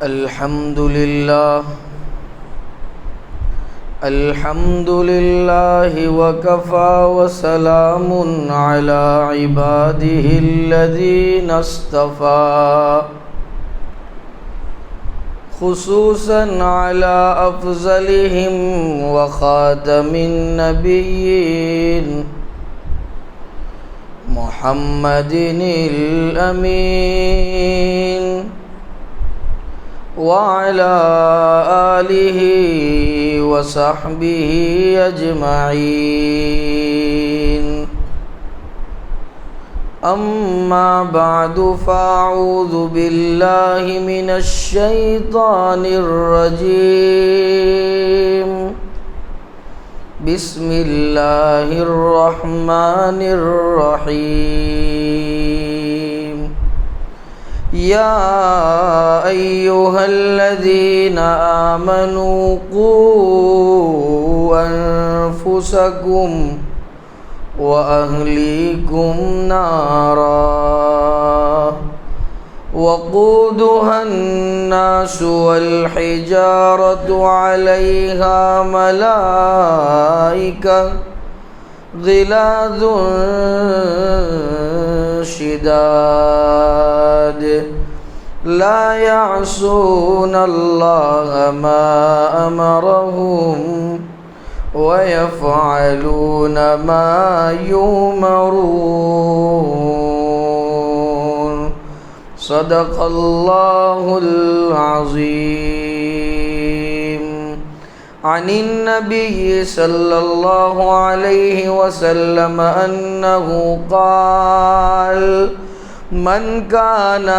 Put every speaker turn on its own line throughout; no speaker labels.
الحمد لله وكفى وسلام على عباده الذين اصطفى خصوصا على أفضلهم وخاتم النبيين محمد الأمين وعلى آله وصحبه أجمعين. أما بعد فأعوذ بالله من الشيطان الرجيم. بسم الله الرحمن الرحيم. يا أيها الذين آمنوا قوا أنفسكم وأهليكم نارا وقودها الناس والحجارة عليها ملائكة غلاظ شداد لا يعصون الله ما أمرهم ويفعلون ما يؤمرون. صدق الله العظيم. عن النبي صلى الله عليه وسلم أنه قال: من كان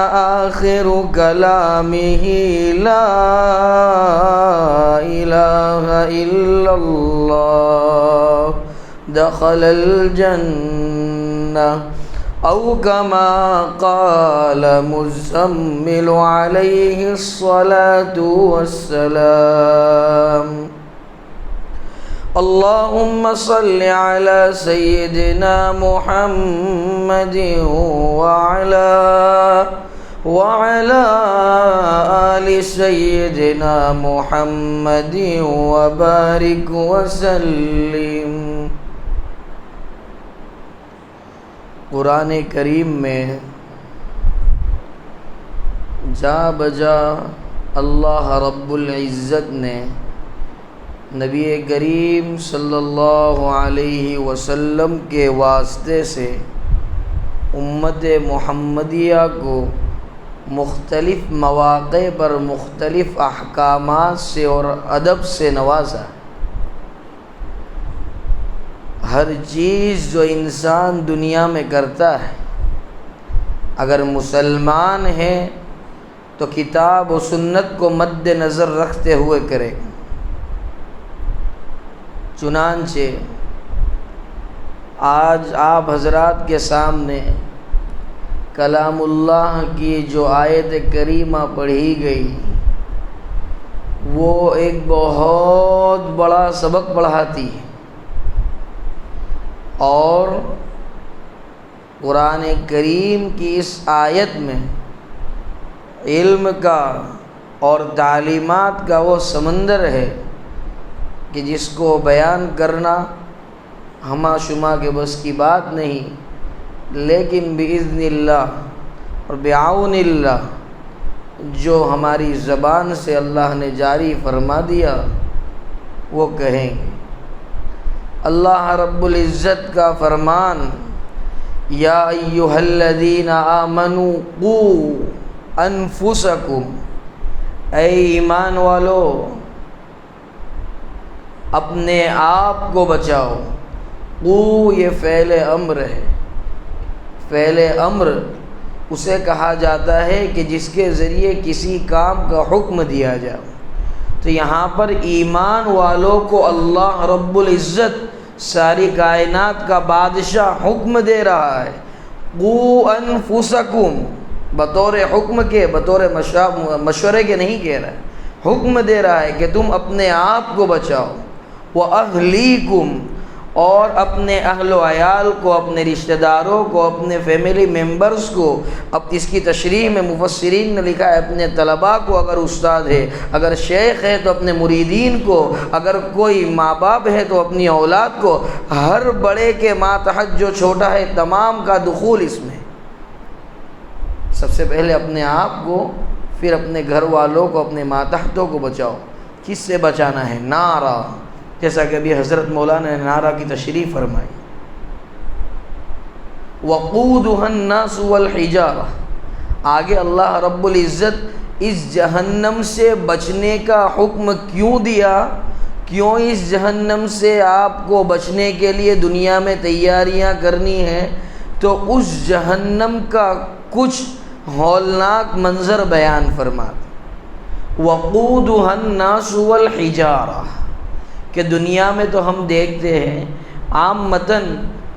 آخر كلامه لا إله إلا الله دخل الجنة، أو كما قال مزمل عليه الصلاة والسلام. اللهم صل على سيدنا محمد وعلى آل سيدنا محمد وبارك وسلم. قرآن کریم میں جا بجا اللہ رب العزت نے نبی کریم صلی اللہ علیہ وسلم کے واسطے سے امت محمدیہ کو مختلف مواقع پر مختلف احکامات سے اور ادب سے نوازا. ہر چیز جو انسان دنیا میں کرتا ہے اگر مسلمان ہے تو کتاب و سنت کو مد نظر رکھتے ہوئے کرے. چنانچہ آج آپ حضرات کے سامنے کلام اللہ کی جو آیت کریمہ پڑھی گئی وہ ایک بہت بڑا سبق پڑھاتی ہے، اور قرآن کریم کی اس آیت میں علم کا اور تعلیمات کا وہ سمندر ہے کہ جس کو بیان کرنا ہما شما کے بس کی بات نہیں، لیکن بإذن اللہ اور بعون اللہ جو ہماری زبان سے اللہ نے جاری فرما دیا وہ کہیں گے. اللہ رب العزت کا فرمان: یا ایھا الذین آمنوا قوا انفسکم، اے ایمان والو اپنے آپ کو بچاؤ. قو یہ فعل امر ہے. فعل امر اسے کہا جاتا ہے کہ جس کے ذریعے کسی کام کا حکم دیا جائے. تو یہاں پر ایمان والوں کو اللہ رب العزت ساری کائنات کا بادشاہ حکم دے رہا ہے. قو انفسکم، بطور حکم کے، بطور مشورے کے نہیں کہہ رہا ہے، حکم دے رہا ہے کہ تم اپنے آپ کو بچاؤ. وَأَهْلِيكُمْ، اور اپنے اہل و عیال کو، اپنے رشتہ داروں کو، اپنے فیملی ممبرز کو، اب اس کی تشریح میں مفسرین نے لکھا ہے اپنے طلباء کو، اگر استاد ہے، اگر شیخ ہے تو اپنے مریدین کو، اگر کوئی ماں باپ ہے تو اپنی اولاد کو، ہر بڑے کے ماتحت جو چھوٹا ہے تمام کا دخول اس میں۔ سب سے پہلے اپنے آپ کو، پھر اپنے گھر والوں کو، اپنے ماتحتوں کو بچاؤ۔ کس سے بچانا ہے؟ نارا، جیسا کہ ابھی حضرت مولانا نے نعرہ کی تشریح فرمائی۔ وقودها الناس والحجارہ، آگے اللہ رب العزت اس جہنم سے بچنے کا حکم کیوں دیا؟ کیوں اس جہنم سے آپ کو بچنے کے لیے دنیا میں تیاریاں کرنی ہیں؟ تو اس جہنم کا کچھ ہولناک منظر بیان فرماتے۔ وقودها الناس والحجارہ، کہ دنیا میں تو ہم دیکھتے ہیں عامتاً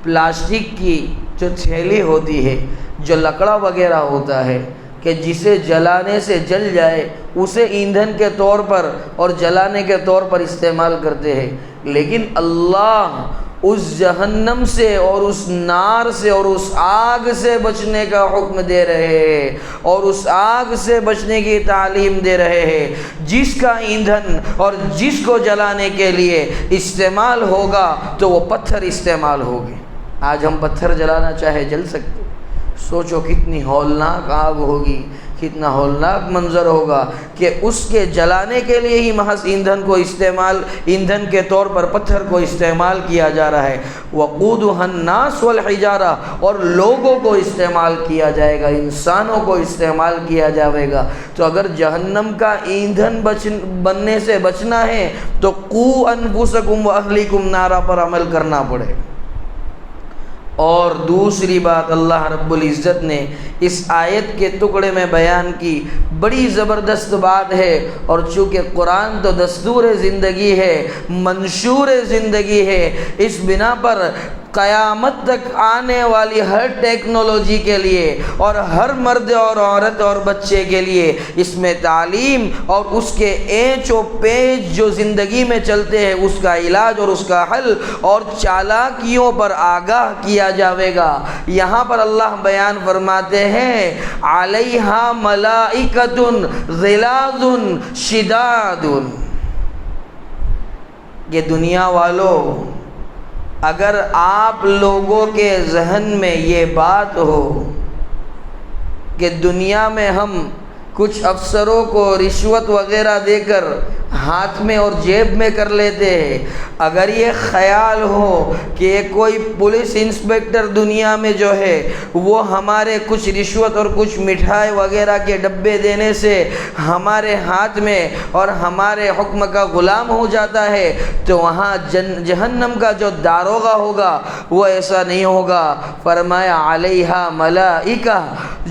پلاسٹک کی جو تھیلی ہوتی ہے، جو لکڑا وغیرہ ہوتا ہے، کہ جسے جلانے سے جل جائے اسے ایندھن کے طور پر اور جلانے کے طور پر استعمال کرتے ہیں، لیکن اللہ اس جہنم سے اور اس نار سے اور اس آگ سے بچنے کا حکم دے رہے ہیں، اور اس آگ سے بچنے کی تعلیم دے رہے ہیں جس کا ایندھن اور جس کو جلانے کے لیے استعمال ہوگا تو وہ پتھر استعمال ہوگے۔ آج ہم پتھر جلانا چاہے جل سکتے، سوچو کتنی ہولناک آگ ہوگی، کتنا ہولناک منظر ہوگا کہ اس کے جلانے کے لیے ہی محض ایندھن کے طور پر پتھر کو استعمال کیا جا رہا ہے۔ وقودها الناس والحجارہ، اور لوگوں کو استعمال کیا جائے گا، انسانوں کو استعمال کیا جائے گا۔ تو اگر جہنم کا ایندھن بننے سے بچنا ہے تو قوا انفسکم واہلیکم نارا پر عمل کرنا پڑے گا۔ اور دوسری بات اللہ رب العزت نے اس آیت کے ٹکڑے میں بیان کی، بڑی زبردست بات ہے، اور چونکہ قرآن تو دستور زندگی ہے، منشور زندگی ہے، اس بنا پر قیامت تک آنے والی ہر ٹیکنالوجی کے لیے اور ہر مرد اور عورت اور بچے کے لیے اس میں تعلیم اور اس کے اینچ و پیچ جو زندگی میں چلتے ہیں اس کا علاج اور اس کا حل اور چالاکیوں پر آگاہ کیا جاوے گا۔ یہاں پر اللہ بیان فرماتے ہیں علیہا ملائکۃ غلاظ شداد، کہ دنیا والوں اگر آپ لوگوں کے ذہن میں یہ بات ہو کہ دنیا میں ہم کچھ افسروں کو رشوت وغیرہ دے کر ہاتھ میں اور جیب میں کر لیتے ہیں، اگر یہ خیال ہو کہ کوئی پولیس انسپکٹر دنیا میں جو ہے وہ ہمارے کچھ رشوت اور کچھ مٹھائی وغیرہ کے ڈبے دینے سے ہمارے ہاتھ میں اور ہمارے حکم کا غلام ہو جاتا ہے، تو وہاں جہنم کا جو داروغہ ہوگا وہ ایسا نہیں ہوگا۔ فرمایا علیہا ملائکہ،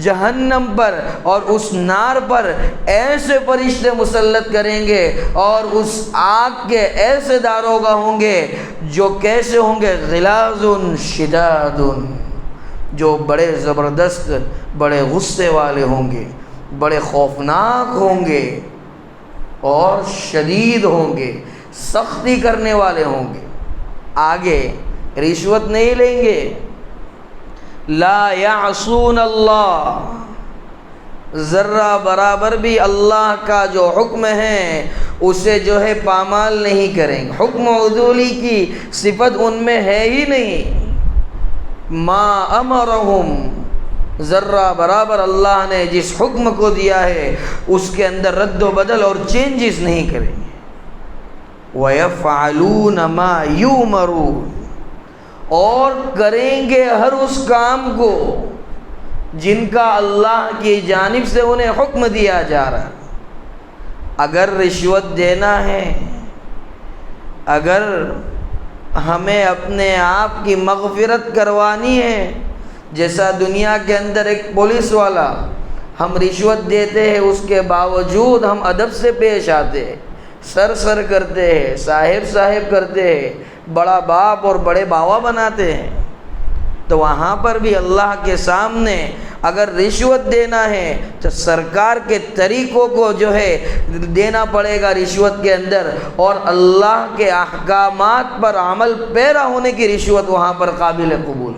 جہنم پر اور اس نار پر ایسے فرشتے مسلط کریں گے اور اس آگ کے ایسے داروغہ ہوں گے جو کیسے ہوں گے؟ غلاظ شداد، جو بڑے زبردست، بڑے غصے والے ہوں گے، بڑے خوفناک ہوں گے اور شدید ہوں گے، سختی کرنے والے ہوں گے۔ آگے رشوت نہیں لیں گے، لا یعصون اللہ، ذرہ برابر بھی اللہ کا جو حکم ہے اسے جو ہے پامال نہیں کریں گے۔ حکم عدولی کی صفت ان میں ہے ہی نہیں۔ ما امرہم، ذرہ برابر اللہ نے جس حکم کو دیا ہے اس کے اندر رد و بدل اور چینجز نہیں کریں گے۔ وَيَفْعَلُونَ مَا يُؤْمَرُونَ، اور کریں گے ہر اس کام کو جن کا اللہ کی جانب سے انہیں حکم دیا جا رہا ہے۔ اگر رشوت دینا ہے، اگر ہمیں اپنے آپ کی مغفرت کروانی ہے، جیسا دنیا کے اندر ایک پولیس والا، ہم رشوت دیتے ہیں اس کے باوجود ہم ادب سے پیش آتے ہیں، سر کرتے ہیں، صاحب کرتے ہیں، بڑا باپ اور بڑے باوا بناتے ہیں، تو وہاں پر بھی اللہ کے سامنے اگر رشوت دینا ہے تو سرکار کے طریقوں کو جو ہے دینا پڑے گا رشوت کے اندر، اور اللہ کے احکامات پر عمل پیرا ہونے کی رشوت وہاں پر قابل قبول۔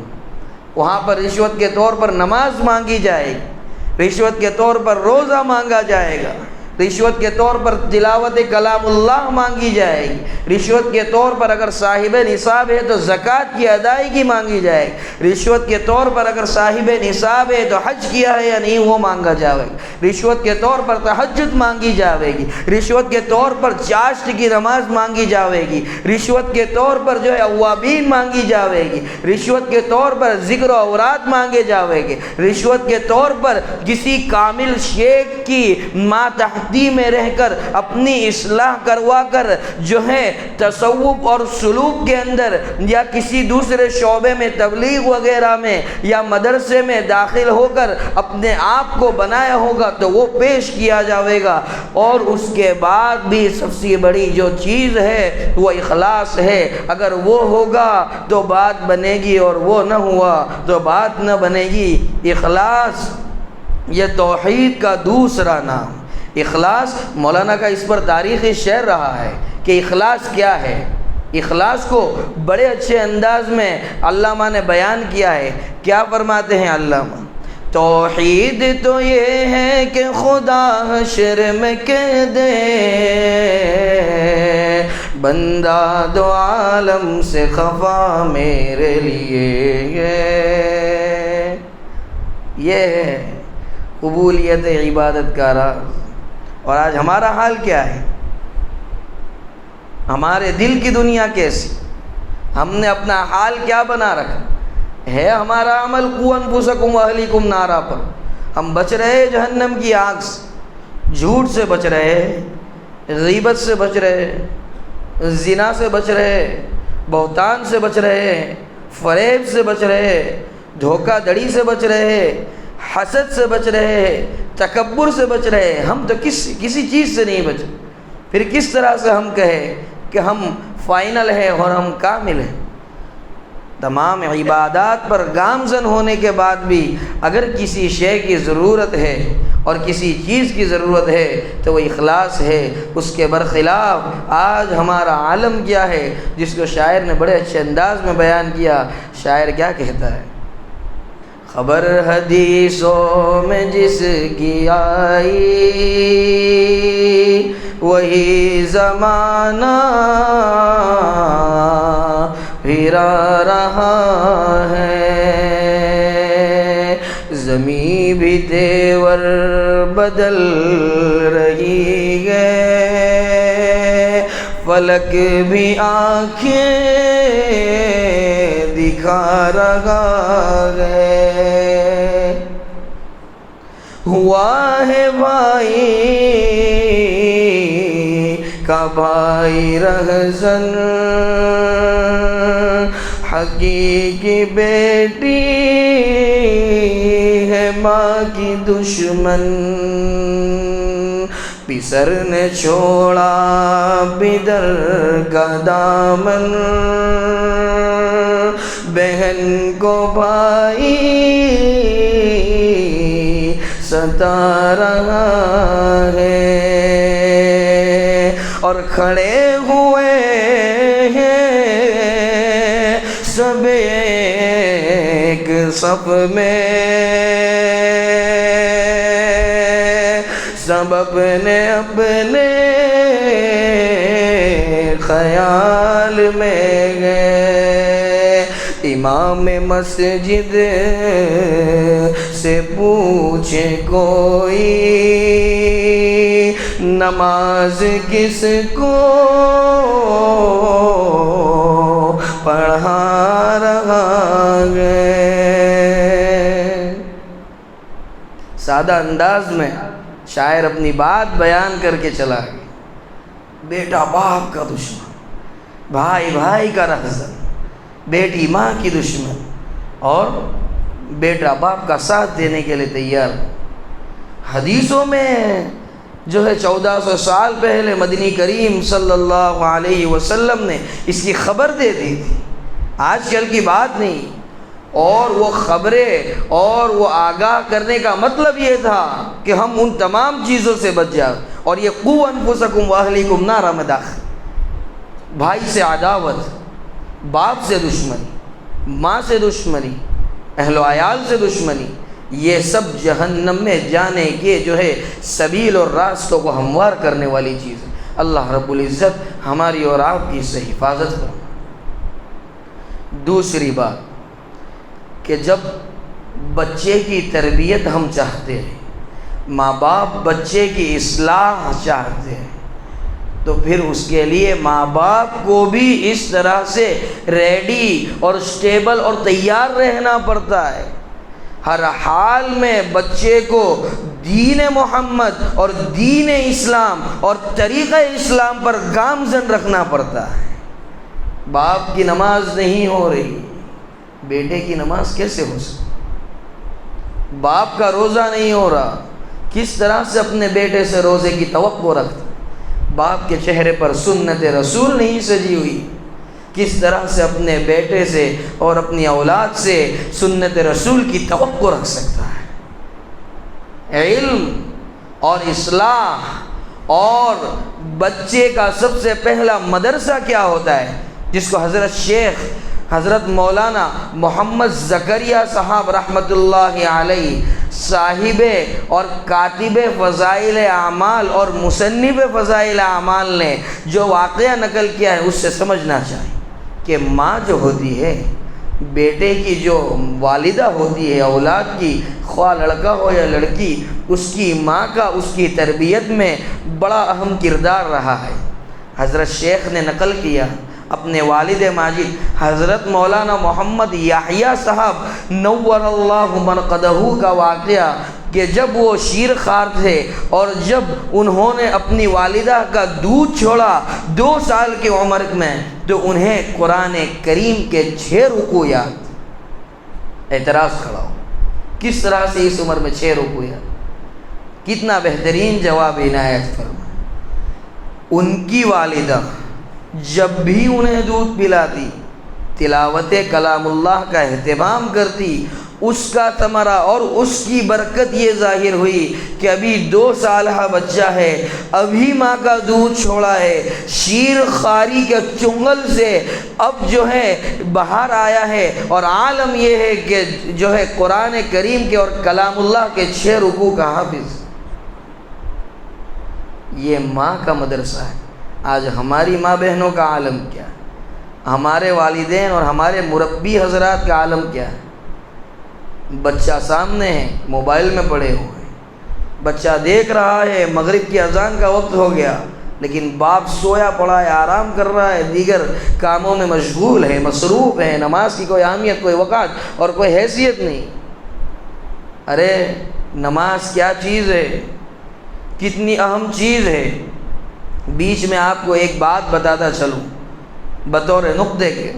وہاں پر رشوت کے طور پر نماز مانگی جائے گی، رشوت کے طور پر روزہ مانگا جائے گا، رشوت کے طور پر تلاوت کلام اللہ مانگی جائے گی، رشوت کے طور پر اگر صاحب نصاب ہے تو زکوٰۃ کی ادائیگی مانگی جائے گی، رشوت کے طور پر اگر صاحب نصاب ہے تو حج کیا ہے یا نہیں وہ مانگا جائے گا، رشوت کے طور پر تہجد مانگی جائے گی، رشوت کے طور پر چاشت کی نماز مانگی جائے گی، رشوت کے طور پر جو ہے اوابین مانگی جائے گی، رشوت کے طور پر ذکر و اوراد مانگے جائے گی، رشوت کے طور پر کسی کامل شیخ کی ماتحتی میں رہ کر اپنی اصلاح کروا کر جو ہے تصوف اور سلوک کے اندر یا کسی دوسرے شعبے میں تبلیغ وغیرہ میں یا مدرسے میں داخل ہو کر اپنے آپ کو بنایا ہوگا تو وہ پیش کیا جائے گا۔ اور اس کے بعد بھی سب سے بڑی جو چیز ہے وہ اخلاص ہے، اگر وہ ہوگا تو بات بنے گی اور وہ نہ ہوا تو بات نہ بنے گی۔ اخلاص یہ توحید کا دوسرا نام۔ اخلاص مولانا کا اس پر تاریخی شعر رہا ہے کہ اخلاص کیا ہے۔ اخلاص کو بڑے اچھے انداز میں علامہ نے بیان کیا ہے۔ کیا فرماتے ہیں علامہ؟ توحید تو یہ ہے کہ خدا حشر میں کہہ دے بندہ دو عالم سے خفا میرے لیے، یہ ہے قبولیت عبادت کا راز۔ اور آج ہمارا حال کیا ہے؟ ہمارے دل کی دنیا کیسی؟ ہم نے اپنا حال کیا بنا رکھا ہے؟ ہمارا عمل قوا انفسکم واہلیکم نارا پر۔ ہم بچ رہے جہنم کی آگ سے، جھوٹ سے بچ رہے، غیبت سے بچ رہے، زنا سے بچ رہے، بہتان سے بچ رہے، فریب سے بچ رہے، دھوکہ دڑی سے بچ رہے، حسد سے بچ رہے، تکبر سے بچ رہے۔ ہم تو کسی چیز سے نہیں بچے، پھر کس طرح سے ہم کہیں کہ ہم فائنل ہیں اور ہم کامل ہیں؟ تمام عبادات پر گامزن ہونے کے بعد بھی اگر کسی شے کی ضرورت ہے اور کسی چیز کی ضرورت ہے تو وہ اخلاص ہے۔ اس کے برخلاف آج ہمارا عالم کیا ہے، جس کو شاعر نے بڑے اچھے انداز میں بیان کیا۔ شاعر کیا کہتا ہے؟ خبر حدیثوں میں جس کی آئی وہی زمانہ پھرا رہا ہے، زمین بھی تیور بدل رہی ہے، فلک بھی آنکھیں دکھا رہا ہے۔ ہوا ہے بھائی کا بھائی رہزن، حقیقی بیٹی ہے ماں کی دشمن، پسر نے چھوڑا بدر کا دامن، بہن کو بھائی ستا رہا ہے، اور کھڑے ہوئے ہیں سب ایک صف میں، سب اپنے اپنے خیال میں گئے۔ امام مسجد سے پوچھے کوئی نماز کس کو پڑھا رہا ہے۔ سادہ انداز میں شاعر اپنی بات بیان کر کے چلا گیا۔ بیٹا باپ کا دشمن، بھائی بھائی کا رہزن، بیٹی ماں کی دشمن، اور بیٹا باپ کا ساتھ دینے کے لیے تیار۔ حدیثوں میں جو ہے 1400 سال پہلے مدنی کریم صلی اللہ علیہ وسلم نے اس کی خبر دے دی تھی، آج کل کی بات نہیں۔ اور وہ خبریں اور وہ آگاہ کرنے کا مطلب یہ تھا کہ ہم ان تمام چیزوں سے بچ جائیں. اور یہ قوا انفسکم واہلیکم نارا میں داخل. بھائی سے عداوت، باپ سے دشمنی، ماں سے دشمنی، اہل و عیال سے دشمنی، یہ سب جہنم میں جانے کے جو ہے سبیل اور راستوں کو ہموار کرنے والی چیز ہے. اللہ رب العزت ہماری اور آپ کی اس سے حفاظت کرے. دوسری بات کہ جب بچے کی تربیت ہم چاہتے ہیں، ماں باپ بچے کی اصلاح چاہتے ہیں، تو پھر اس کے لیے ماں باپ کو بھی اس طرح سے ریڈی اور اسٹیبل اور تیار رہنا پڑتا ہے. ہر حال میں بچے کو دین محمد اور دین اسلام اور طریقہ اسلام پر گامزن رکھنا پڑتا ہے. باپ کی نماز نہیں ہو رہی، بیٹے کی نماز کیسے ہو سکتی؟ باپ کا روزہ نہیں ہو رہا، کس طرح سے اپنے بیٹے سے روزے کی توقع رکھتا؟ باپ کے چہرے پر سنت رسول نہیں سجی ہوئی، کس طرح سے اپنے بیٹے سے اور اپنی اولاد سے سنت رسول کی توقع رکھ سکتا ہے؟ علم اور اصلاح اور بچے کا سب سے پہلا مدرسہ کیا ہوتا ہے، جس کو حضرت شیخ حضرت مولانا محمد زکریہ صاحب رحمۃ اللہ علیہ صاحب اور کاتب فضائل اعمال اور مصنف فضائل اعمال نے جو واقعہ نقل کیا ہے اس سے سمجھنا چاہیے کہ ماں جو ہوتی ہے، بیٹے کی جو والدہ ہوتی ہے اولاد کی، خواہ لڑکا ہو یا لڑکی، اس کی ماں کا اس کی تربیت میں بڑا اہم کردار رہا ہے. حضرت شیخ نے نقل کیا اپنے والد ماجد حضرت مولانا محمد یحییٰ صاحب نور اللہ مرقدہ کا واقعہ کہ جب وہ شیر خوار تھے اور جب انہوں نے اپنی والدہ کا دودھ چھوڑا 2 سال کی عمر میں، تو انہیں قرآن کریم کے 6 رکوع یاد. اعتراض کھڑا ہو، کس طرح سے اس عمر میں 6 رکوع یاد؟ کتنا بہترین جواب عنایت فرمائے. ان کی والدہ جب بھی انہیں دودھ پلاتی، تلاوت کلام اللہ کا اہتمام کرتی، اس کا ثمرہ اور اس کی برکت یہ ظاہر ہوئی کہ ابھی 2 سالہ بچہ ہے، ابھی ماں کا دودھ چھوڑا ہے، شیر خواری کے چنگل سے اب جو ہے باہر آیا ہے، اور عالم یہ ہے کہ جو ہے قرآن کریم کے اور کلام اللہ کے 6 رکوع کا حافظ. یہ ماں کا مدرسہ ہے. آج ہماری ماں بہنوں کا عالم کیا ہے؟ ہمارے والدین اور ہمارے مربی حضرات کا عالم کیا ہے؟ بچہ سامنے ہے، موبائل میں پڑے ہوئے ہیں، بچہ دیکھ رہا ہے مغرب کی اذان کا وقت ہو گیا، لیکن باپ سویا پڑا ہے، آرام کر رہا ہے، دیگر کاموں میں مشغول ہے، مصروف ہے، نماز کی کوئی اہمیت، کوئی وقت اور کوئی حیثیت نہیں. ارے نماز کیا چیز ہے، کتنی اہم چیز ہے. بیچ میں آپ کو ایک بات بتاتا چلوں بطور نقطے کے،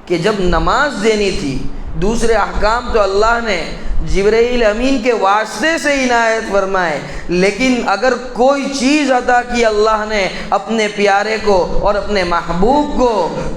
کہ جب نماز دینی تھی، دوسرے احکام تو اللہ نے جبرائیل امین کے واسطے سے عنایت فرمائے، لیکن اگر کوئی چیز عطا کی اللہ نے اپنے پیارے کو اور اپنے محبوب کو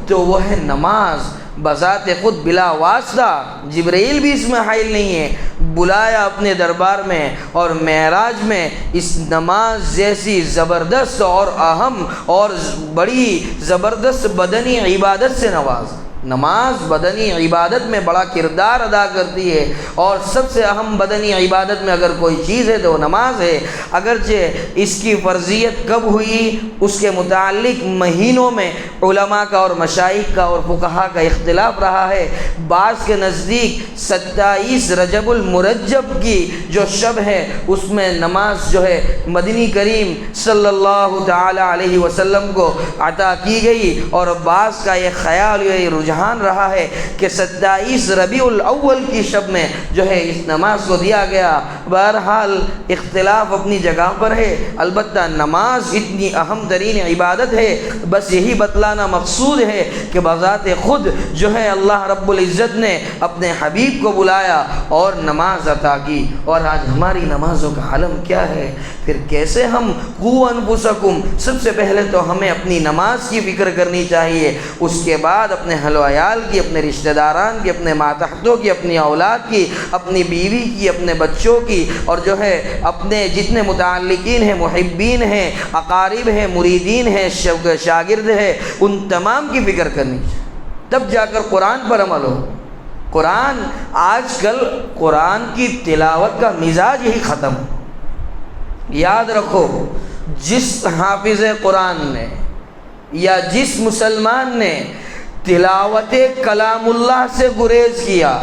تو وہ ہے نماز. بذات خود بلا واسطہ جبرائیل بھی اس میں حائل نہیں ہے، بلایا اپنے دربار میں اور معراج میں اس نماز جیسی زبردست اور اہم اور بڑی زبردست بدنی عبادت سے نوازا. نماز بدنی عبادت میں بڑا کردار ادا کرتی ہے، اور سب سے اہم بدنی عبادت میں اگر کوئی چیز ہے تو وہ نماز ہے. اگرچہ اس کی فرضیت کب ہوئی اس کے متعلق مہینوں میں علماء کا اور مشائخ کا اور فقہاء کا اختلاف رہا ہے. بعض کے نزدیک 27 رجب المرجب کی جو شب ہے اس میں نماز جو ہے مدنی کریم صلی اللہ تعالی علیہ وسلم کو عطا کی گئی، اور بعض کا یہ خیال یہ رجحان رہا ہے کہ 27 ربیع الاول کی شب میں جو ہے اس نماز کو دیا گیا. بہرحال اختلاف اپنی جگہ پر ہے، البتہ نماز اتنی اہم ترین عبادت ہے. بس یہی بتلانا مقصود ہے کہ بذات خود جو ہے اللہ رب العزت نے اپنے حبیب کو بلایا اور نماز عطا کی. اور آج ہماری نمازوں کا عالم کیا ہے؟ پھر کیسے ہم قوا انفسکم، سب سے پہلے تو ہمیں اپنی نماز کی فکر کرنی چاہیے، اس کے بعد اپنے اہل و و عیال کی، اپنے رشتہ داران کی، اپنے ماتحتوں کی، اپنی اولاد کی، اپنی بیوی کی، اپنے بچوں کی، اور جو ہے اپنے جتنے متعلقین ہیں، محبین ہیں، اقارب ہیں، مریدین ہیں، شاگرد ہیں، ان تمام کی فکر کرنی چاہیے، تب جا کر قرآن پر عمل ہو۔ قرآن آج کل قرآن کی تلاوت کا مزاج ہی ختم ہو۔ یاد رکھو، جس حافظ قرآن نے یا جس مسلمان نے تلاوت کلام اللہ سے گریز کیا،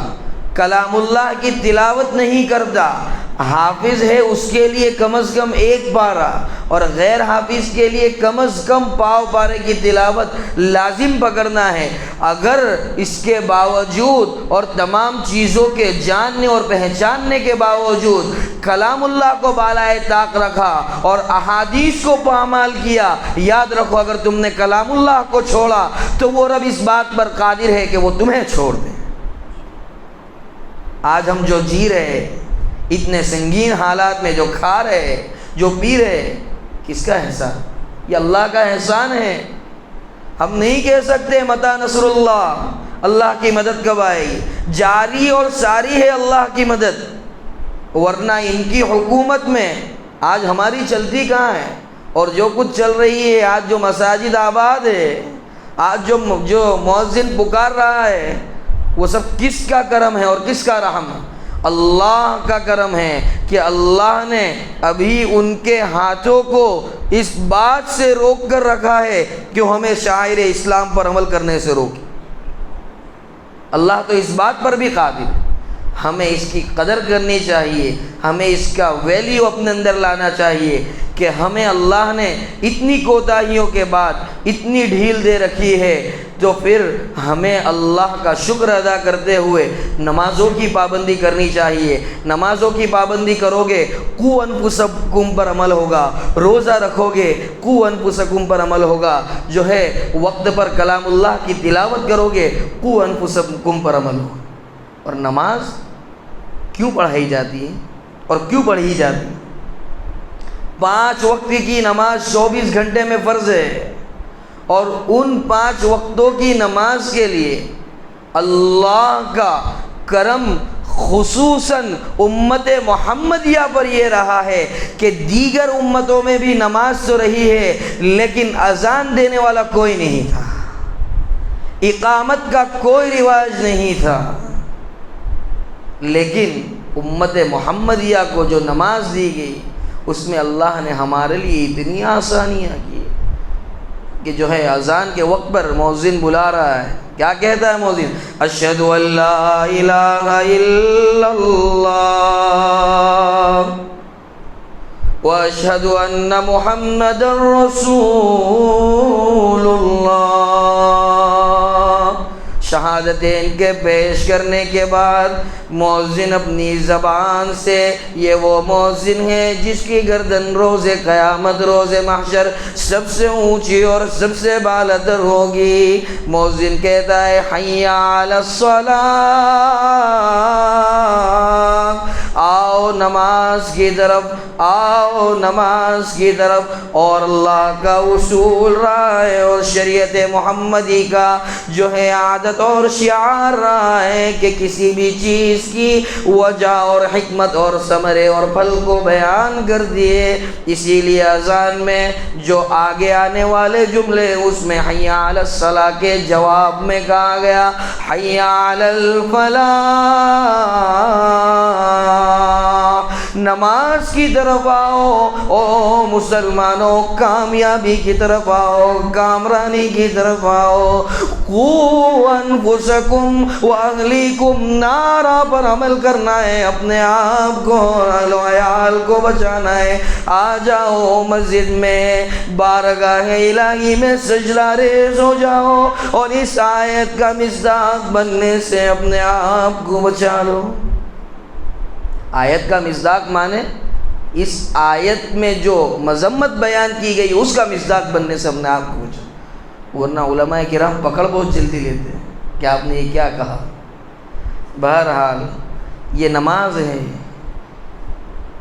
کلام اللہ کی تلاوت نہیں کرتا، حافظ ہے اس کے لیے کم از کم ایک پارہ اور غیر حافظ کے لیے کم از کم پاؤ پارے کی تلاوت لازم پکڑنا ہے۔ اگر اس کے باوجود اور تمام چیزوں کے جاننے اور پہچاننے کے باوجود کلام اللہ کو بالائے طاق رکھا اور احادیث کو پامال کیا، یاد رکھو اگر تم نے کلام اللہ کو چھوڑا تو وہ رب اس بات پر قادر ہے کہ وہ تمہیں چھوڑ دے۔ آج ہم جو جی رہے، اتنے سنگین حالات میں جو کھا رہے، جو پی رہے، کس کا احسان؟ یہ اللہ کا احسان ہے۔ ہم نہیں کہہ سکتے متی نصر اللہ، اللہ کی مدد کب آئے گی؟ جاری اور ساری ہے اللہ کی مدد، ورنہ ان کی حکومت میں آج ہماری چلتی کہاں ہے؟ اور جو کچھ چل رہی ہے آج، جو مساجد آباد ہے آج، جو مؤذن پکار رہا ہے، وہ سب کس کا کرم ہے اور کس کا رحم ہے؟ اللہ کا کرم ہے کہ اللہ نے ابھی ان کے ہاتھوں کو اس بات سے روک کر رکھا ہے کہ ہمیں شاعر اسلام پر عمل کرنے سے روکے۔ اللہ تو اس بات پر بھی قادر ہے۔ ہمیں اس کی قدر کرنی چاہیے، ہمیں اس کا ویلیو اپنے اندر لانا چاہیے کہ ہمیں اللہ نے اتنی کوتاہیوں کے بعد اتنی ڈھیل دے رکھی ہے، تو پھر ہمیں اللہ کا شکر ادا کرتے ہوئے نمازوں کی پابندی کرنی چاہیے۔ نمازوں کی پابندی کرو گے، قو انفسکم پر عمل ہوگا، روزہ رکھو گے، قو انفسکم پر عمل ہوگا، جو ہے وقت پر کلام اللہ کی تلاوت کرو گے، قو انفسکم پر عمل ہوگا۔ اور نماز کیوں پڑھائی جاتی ہے اور کیوں پڑھی جاتی ہے؟ 5 وقت کی نماز 24 گھنٹے میں فرض ہے، اور ان 5 وقتوں کی نماز کے لیے اللہ کا کرم خصوصاً امت محمدیہ پر یہ رہا ہے کہ دیگر امتوں میں بھی نماز تو رہی ہے، لیکن اذان دینے والا کوئی نہیں تھا، اقامت کا کوئی رواج نہیں تھا، لیکن امت محمدیہ کو جو نماز دی گئی اس میں اللہ نے ہمارے لیے اتنی آسانیاں کی کہ جو ہے اذان کے وقت پر مؤذن بلا رہا ہے، کیا کہتا ہے مؤذن؟ اشہد ان لا الہ الا اللہ واشہد ان محمد رسول اللہ۔ شہادتین کے پیش کرنے کے بعد مؤذن اپنی زبان سے، یہ وہ مؤذن ہے جس کی گردن روز قیامت، روز محشر سب سے اونچی اور سب سے بالاتر ہوگی۔ مؤذن کہتا ہے حی علی الصلاۃ، آؤ نماز کی طرف، آؤ نماز کی طرف۔ اور اللہ کا اصول رہا ہے اور شریعت محمدی کا جو ہے عادت اور شعار رہا ہے کہ کسی بھی چیز کی وجہ اور حکمت اور ثمرے اور پھل کو بیان کر دیے۔ اسی لیے اذان میں جو آگے آنے والے جملے اس میں حی علی الصلاۃ کے جواب میں کہا گیا حی علی الفلاح، نماز کی طرف آؤ او مسلمانوں، کامیابی کی طرف آؤ، کامرانی کی طرف آؤ۔ قو انفسکم واہلیکم نارا پر عمل کرنا ہے، اپنے آپ کو اہل و عیال کو بچانا ہے۔ آ جاؤ مسجد میں، بارگاہ الہی میں سجدہ ریز ہو جاؤ اور اس آیت کا مصداق بننے سے اپنے آپ کو بچا لو۔ آیت کا مصداق مانے اس آیت میں جو مذمت بیان کی گئی اس کا مصداق بننے سے اپنے آپ کو بچا، ورنہ علماء کرام پکڑ بہت جلدی لیتے ہیں کہ آپ نے یہ کیا کہا۔ بہرحال یہ نماز ہے،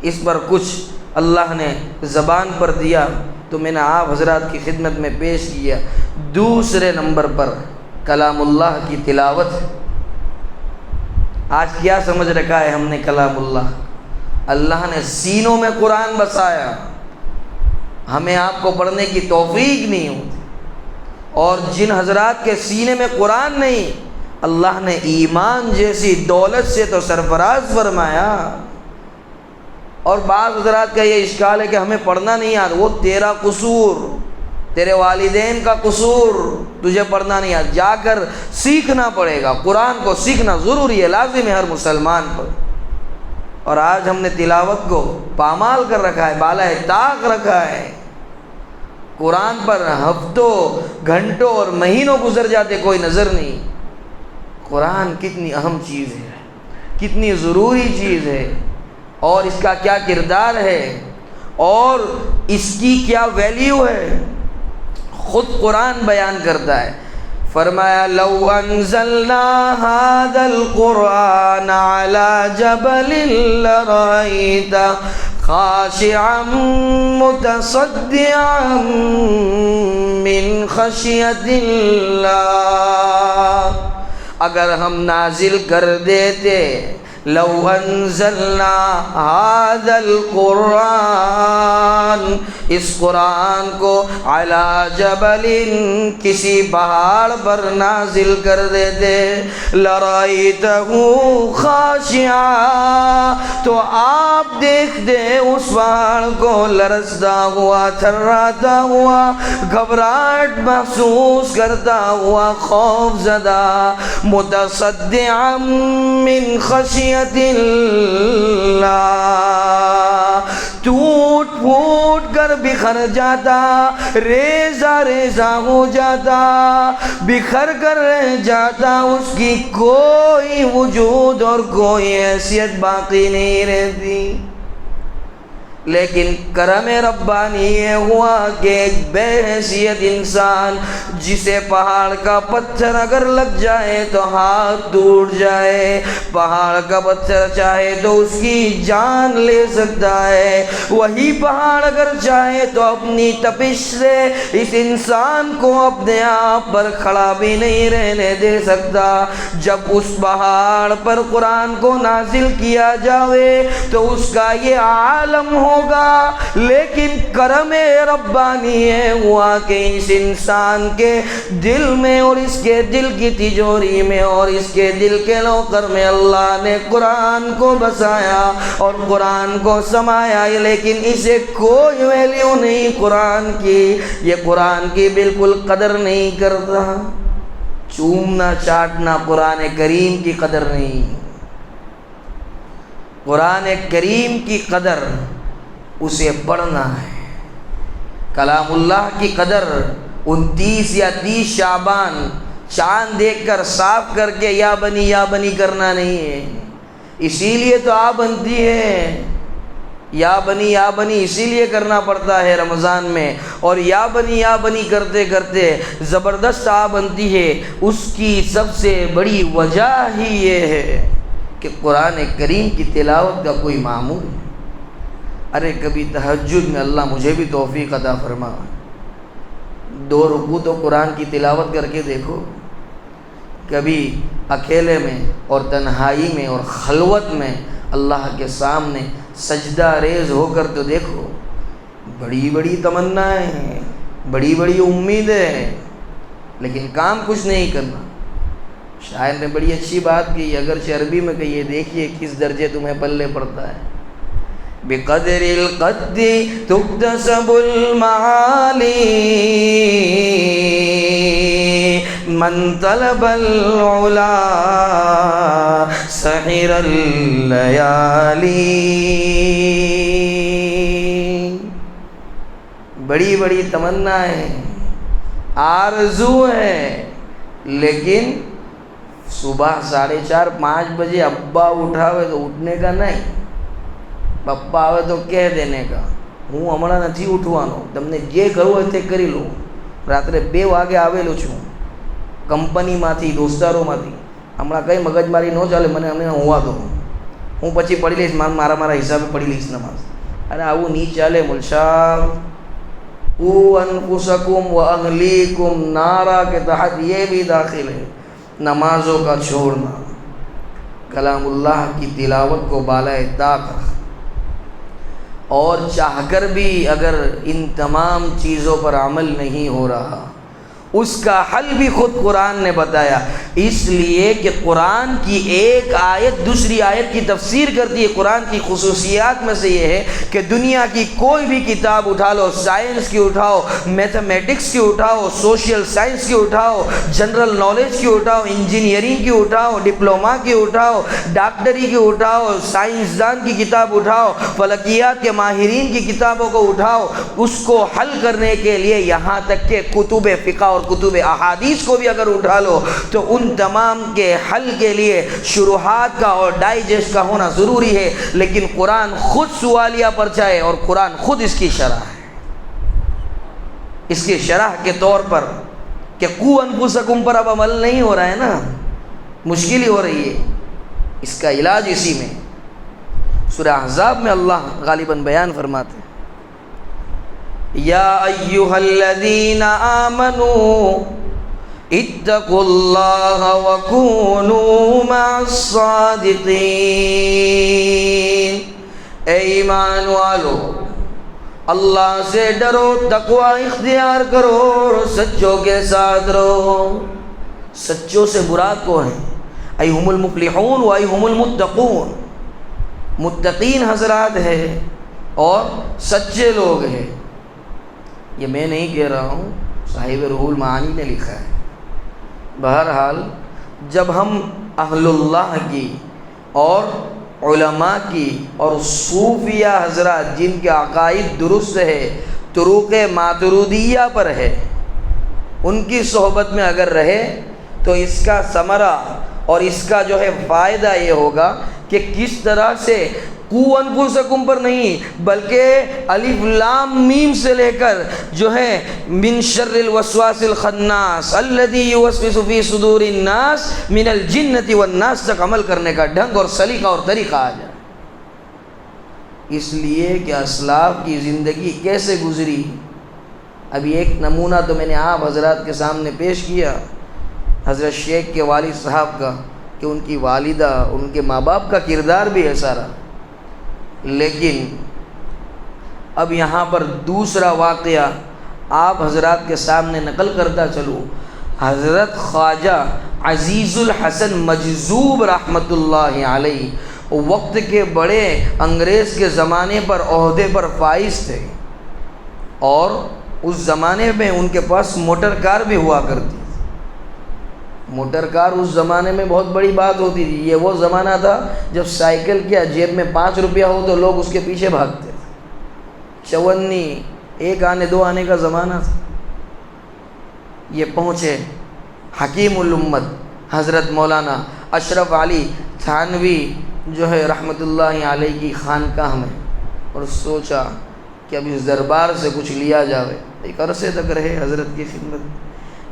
اس پر کچھ اللہ نے زبان پر دیا تو میں نے آپ حضرات کی خدمت میں پیش کیا۔ دوسرے نمبر پر کلام اللہ کی تلاوت ہے۔ آج کیا سمجھ رکھا ہے ہم نے کلام اللہ؟ اللہ نے سینوں میں قرآن بسایا، ہمیں آپ کو پڑھنے کی توفیق نہیں ہوتی، اور جن حضرات کے سینے میں قرآن نہیں، اللہ نے ایمان جیسی دولت سے تو سرفراز فرمایا۔ اور بعض حضرات کا یہ اشکال ہے کہ ہمیں پڑھنا نہیں آتا، وہ تیرا قصور، تیرے والدین کا قصور، تجھے پڑھنا نہیں آتا، جا کر سیکھنا پڑے گا۔ قرآن کو سیکھنا ضروری ہے، لازم ہے ہر مسلمان پر۔ اور آج ہم نے تلاوت کو پامال کر رکھا ہے، بالائے طاق رکھا ہے، قرآن پر ہفتوں گھنٹوں اور مہینوں گزر جاتے، کوئی نظر نہیں۔ قرآن کتنی اہم چیز ہے، کتنی ضروری چیز ہے، اور اس کا کیا کردار ہے، اور اس کی کیا ویلیو ہے، خود قرآن بیان کرتا ہے۔ فرمایا لو انزلنا هذا القرآن على جبل لرأيته خاشعا متصدعا من خشية اللہ، اگر ہم نازل کر دیتے، لو انزلنا هذا القرآن، اس قرآن کو علی جبل، کسی پہاڑ پر نازل کر دیتے، لرأیتہ خاشعا، تو آپ دیکھتے اس پہاڑ کو لرزتا ہوا، تھراتا ہوا، گھبراہٹ محسوس کرتا ہوا، خوف زدہ، متصدعا من خشیت اللہ، ٹوٹ پھوٹ کر بکھر جاتا، ریزہ ریزہ ہو جاتا، بکھر کر رہ جاتا، اس کی کوئی وجود اور کوئی حیثیت باقی نہیں رہتی۔ لیکن کرم ربانی یہ ہوا کہ ایک بے حیثیت انسان، جسے پہاڑ کا پتھر اگر لگ جائے تو ہاتھ ٹوٹ جائے، پہاڑ کا پتھر چاہے تو اس کی جان لے سکتا ہے، وہی پہاڑ اگر چاہے تو اپنی تپش سے اس انسان کو اپنے آپ پر کھڑا بھی نہیں رہنے دے سکتا۔ جب اس پہاڑ پر قرآن کو نازل کیا جاوے تو اس کا یہ عالم ہوگا، لیکن کرم ربانی یہ ہوا کہ اس انسان کے دل میں اور اس کے دل کی تجوری میں اور اس کے دل کے لوکر میں اللہ نے قرآن کو بسایا اور قرآن کو سمایا، لیکن اسے کوئی ویلیو نہیں قرآن کی، یہ قرآن کی بالکل قدر نہیں کرتا، چومنا چاٹنا قرآن کریم کی قدر نہیں۔ قرآن کریم کی قدر اسے پڑھنا ہے، کلام اللہ کی قدر 29 یا 30 شعبان چاند دیکھ کر صاف کر کے یا بنی کرنا نہیں ہے۔ اسی لیے تو آ بنتی ہے، یا بنی اسی لیے کرنا پڑتا ہے رمضان میں، اور یا بنی کرتے کرتے زبردست آ بنتی ہے۔ اس کی سب سے بڑی وجہ ہی یہ ہے کہ قرآن کریم کی تلاوت کا کوئی معمول ہے۔ ارے کبھی تہجد میں اللہ مجھے بھی توفیق عطا فرما، 2 رکوع تو قرآن کی تلاوت کر کے دیکھو، کبھی اکیلے میں اور تنہائی میں اور خلوت میں اللہ کے سامنے سجدہ ریز ہو کر تو دیکھو۔ بڑی بڑی تمنائیں ہیں، بڑی بڑی امیدیں ہیں، لیکن کام کچھ نہیں کرنا۔ شاعر نے بڑی اچھی بات کی، اگرچہ عربی میں کہیے، دیکھیے کس درجے تمہیں پلے پڑتا ہے۔ بقدر القد تکتسب المعالی من طلب العلا سحر اللیالی، بڑی بڑی تمنائیں آرزو ہے، لیکن صبح 4:30 5 بجے ابا اٹھاوے تو اٹھنے کا نہیں، પપ્પા આવે તો કહે દેને કા હું હમણાં નથી ઉઠવાનો, તમને જે કરવું હોય તે કરી લો। રાત્રે 2 વાગે આવેલો છું કંપનીમાંથી, દોસ્તારોમાંથી, હમણાં કંઈ મગજમારી ન ચાલે, મને અમને હોવા દો, હું પછી પડી લઈશ, મારા હિસાબે પડી લઈશ નમાઝ। અરે આવું નહીં ચાલે મુલશાબ, قوا انفسکم واہلیکم نارا کے تحت یہ بھی داخل ہے، نمازوں کا چھوڑنا، کلام اللہ کی تلاوت کو بالائے طاق رکھ، اور چاہ کر بھی اگر ان تمام چیزوں پر عمل نہیں ہو رہا، اس کا حل بھی خود قرآن نے بتایا، اس لیے کہ قرآن کی ایک آیت دوسری آیت کی تفسیر کرتی ہے۔ قرآن کی خصوصیات میں سے یہ ہے کہ دنیا کی کوئی بھی کتاب اٹھا لو، سائنس کی اٹھاؤ، میتھمیٹکس کی اٹھاؤ، سوشل سائنس کی اٹھاؤ، جنرل نالج کی اٹھاؤ، انجینئرنگ کی اٹھاؤ، ڈپلومہ کی اٹھاؤ، ڈاکٹری کی اٹھاؤ، سائنسدان کی کتاب اٹھاؤ، فلکیات کے ماہرین کی کتابوں کو اٹھاؤ، اس کو حل کرنے کے لیے یہاں تک کہ کتب فقہ اور کتب احادیث کو بھی اگر اٹھا لو تو ان تمام کے حل کے لیے شروحات کا اور ڈائجسٹ کا ہونا ضروری ہے، لیکن قرآن خود سوالیہ پرچہ ہے، اور قرآن خود اس کی شرح ہے۔ اس کی شرح کے طور پر کہ قوا انفسکم پر اب عمل نہیں ہو رہا ہے نا، مشکل ہی ہو رہی ہے، اس کا علاج اسی میں۔ سورہ احزاب میں اللہ غالباً بیان فرماتے ہیں، یا ایھا الذین آمنوا اتقوا اللہ وکونوا مع الصادقین، اے ایمان والو اللہ سے ڈرو، تقوی اختیار کرو اور سچوں کے ساتھ رہو۔ سچوں سے مراد کو ہیں ایھم المفلحون و ایھم المتقون، متقین حضرات ہے اور سچے لوگ ہیں۔ یہ میں نہیں کہہ رہا ہوں، صاحب روح المعانی نے لکھا ہے۔ بہرحال جب ہم اہل اللہ کی اور علماء کی اور صوفیہ حضرات جن کے عقائد درست ہے، طرق ماتریدیہ پر ہے، ان کی صحبت میں اگر رہے تو اس کا ثمرہ اور اس کا جو ہے فائدہ یہ ہوگا کہ کس طرح سے قوا انفسکم پر نہیں بلکہ الف لام میم سے لے کر جو ہے من شر الوسواس الخناس الذی یوسوس فی صدور الناس من الجنۃ والناس تک عمل کرنے کا ڈھنگ اور سلیقہ اور طریقہ آ جائے۔ اس لیے کہ اسلاف کی زندگی کیسے گزری، ابھی ایک نمونہ تو میں نے آپ حضرات کے سامنے پیش کیا، حضرت شیخ کے والد صاحب کا، کہ ان کی والدہ ان کے ماں باپ کا کردار بھی ہے سارا۔ لیکن اب یہاں پر دوسرا واقعہ آپ حضرات کے سامنے نقل کرتا چلوں۔ حضرت خواجہ عزیز الحسن مجذوب رحمۃ اللہ علیہ وقت کے بڑے انگریز کے زمانے پر عہدے پر فائز تھے، اور اس زمانے میں ان کے پاس موٹر کار بھی ہوا کرتی۔ موٹر کار اس زمانے میں بہت بڑی بات ہوتی تھی۔ یہ وہ زمانہ تھا جب سائیکل کیا جیب میں 5 روپیہ ہو تو لوگ اس کے پیچھے بھاگتے تھے، چونی 1 آنے 2 آنے کا زمانہ تھا۔ یہ پہنچے حکیم الامت حضرت مولانا اشرف علی تھانوی جو ہے رحمۃ اللہ علیہ کی خانقاہ میں، اور سوچا کہ اب اس دربار سے کچھ لیا جاوے، ایک عرصے تک رہے حضرت کی خدمت۔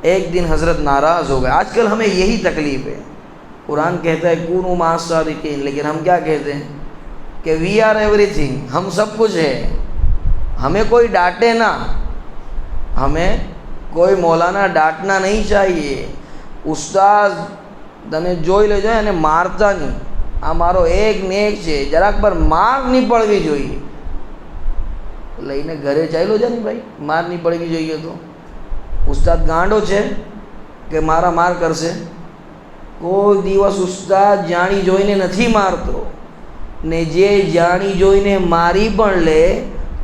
ایک دن حضرت ناراض ہو گئے۔ آج کل ہمیں یہی تکلیف ہے، قرآن کہتا ہے کونوا مع الصادقین، لیکن ہم کیا کہتے ہیں کہ وی آر ایوری تھنگ، ہم سب کچھ ہے، ہمیں کوئی ڈانٹے نا، ہمیں کوئی مولانا ڈانٹنا نہیں چاہیے۔ استاد تمہیں જોઈ લેજો અને મારતા નહીં، આ મારો એક ને એક છે જરાક પર માર નહીં પડવી જોઈએ, લઈને ઘરે ચાલ્યો જા ને ભાઈ, માર નહીં પડવી જોઈએ। તો ઉસ્તાદ ગાંડો છે કે મારા માર કરશે? કોઈ દિવસ ઉસ્તાદ જાણી જોઈને નથી મારતો, ને જે જાણી જોઈને મારી પણ લે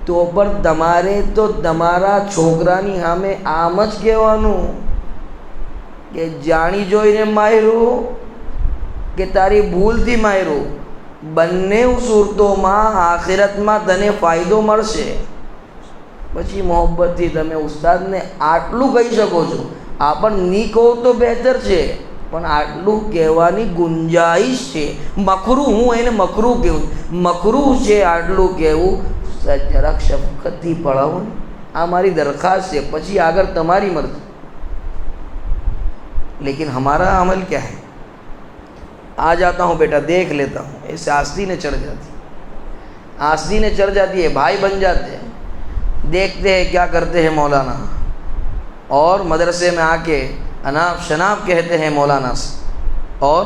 તો પણ તમારે તો તમારા છોકરાની સામે આમ જ કહેવાનું કે જાણી જોઈને માર્યું કે તારી ભૂલથી માર્યું, બંને સૂરતોમાં આખિરતમાં તને ફાયદો મળશે। પછી મોહબ્બતથી તમે ઉસ્તાદને આટલું કહી શકો છો, આ પણ નહીં કહો તો બહેતર છે, પણ આટલું કહેવાની ગુંજાઈશ છે। મકરૂ, હું એને મકરૂ કહેવું, મકરૂ છે આટલું કહેવું, જરાક શફકતથી પડાવો ને, આ મારી દરખાસ્ત છે, પછી આગળ તમારી મરજી। لیکن ہمارا عمل کیا ہے؟ آ جاتا ہوں بیٹا دیکھ لیتا ہوں، ایسے آستینیں چڑھ جاتی، آستینیں چڑھ جاتی ہے، بھائی بن جاتے ہیں۔ دیکھتے ہیں کیا کرتے ہیں مولانا، اور مدرسے میں آ کے اناپ شناپ کہتے ہیں مولانا سے، اور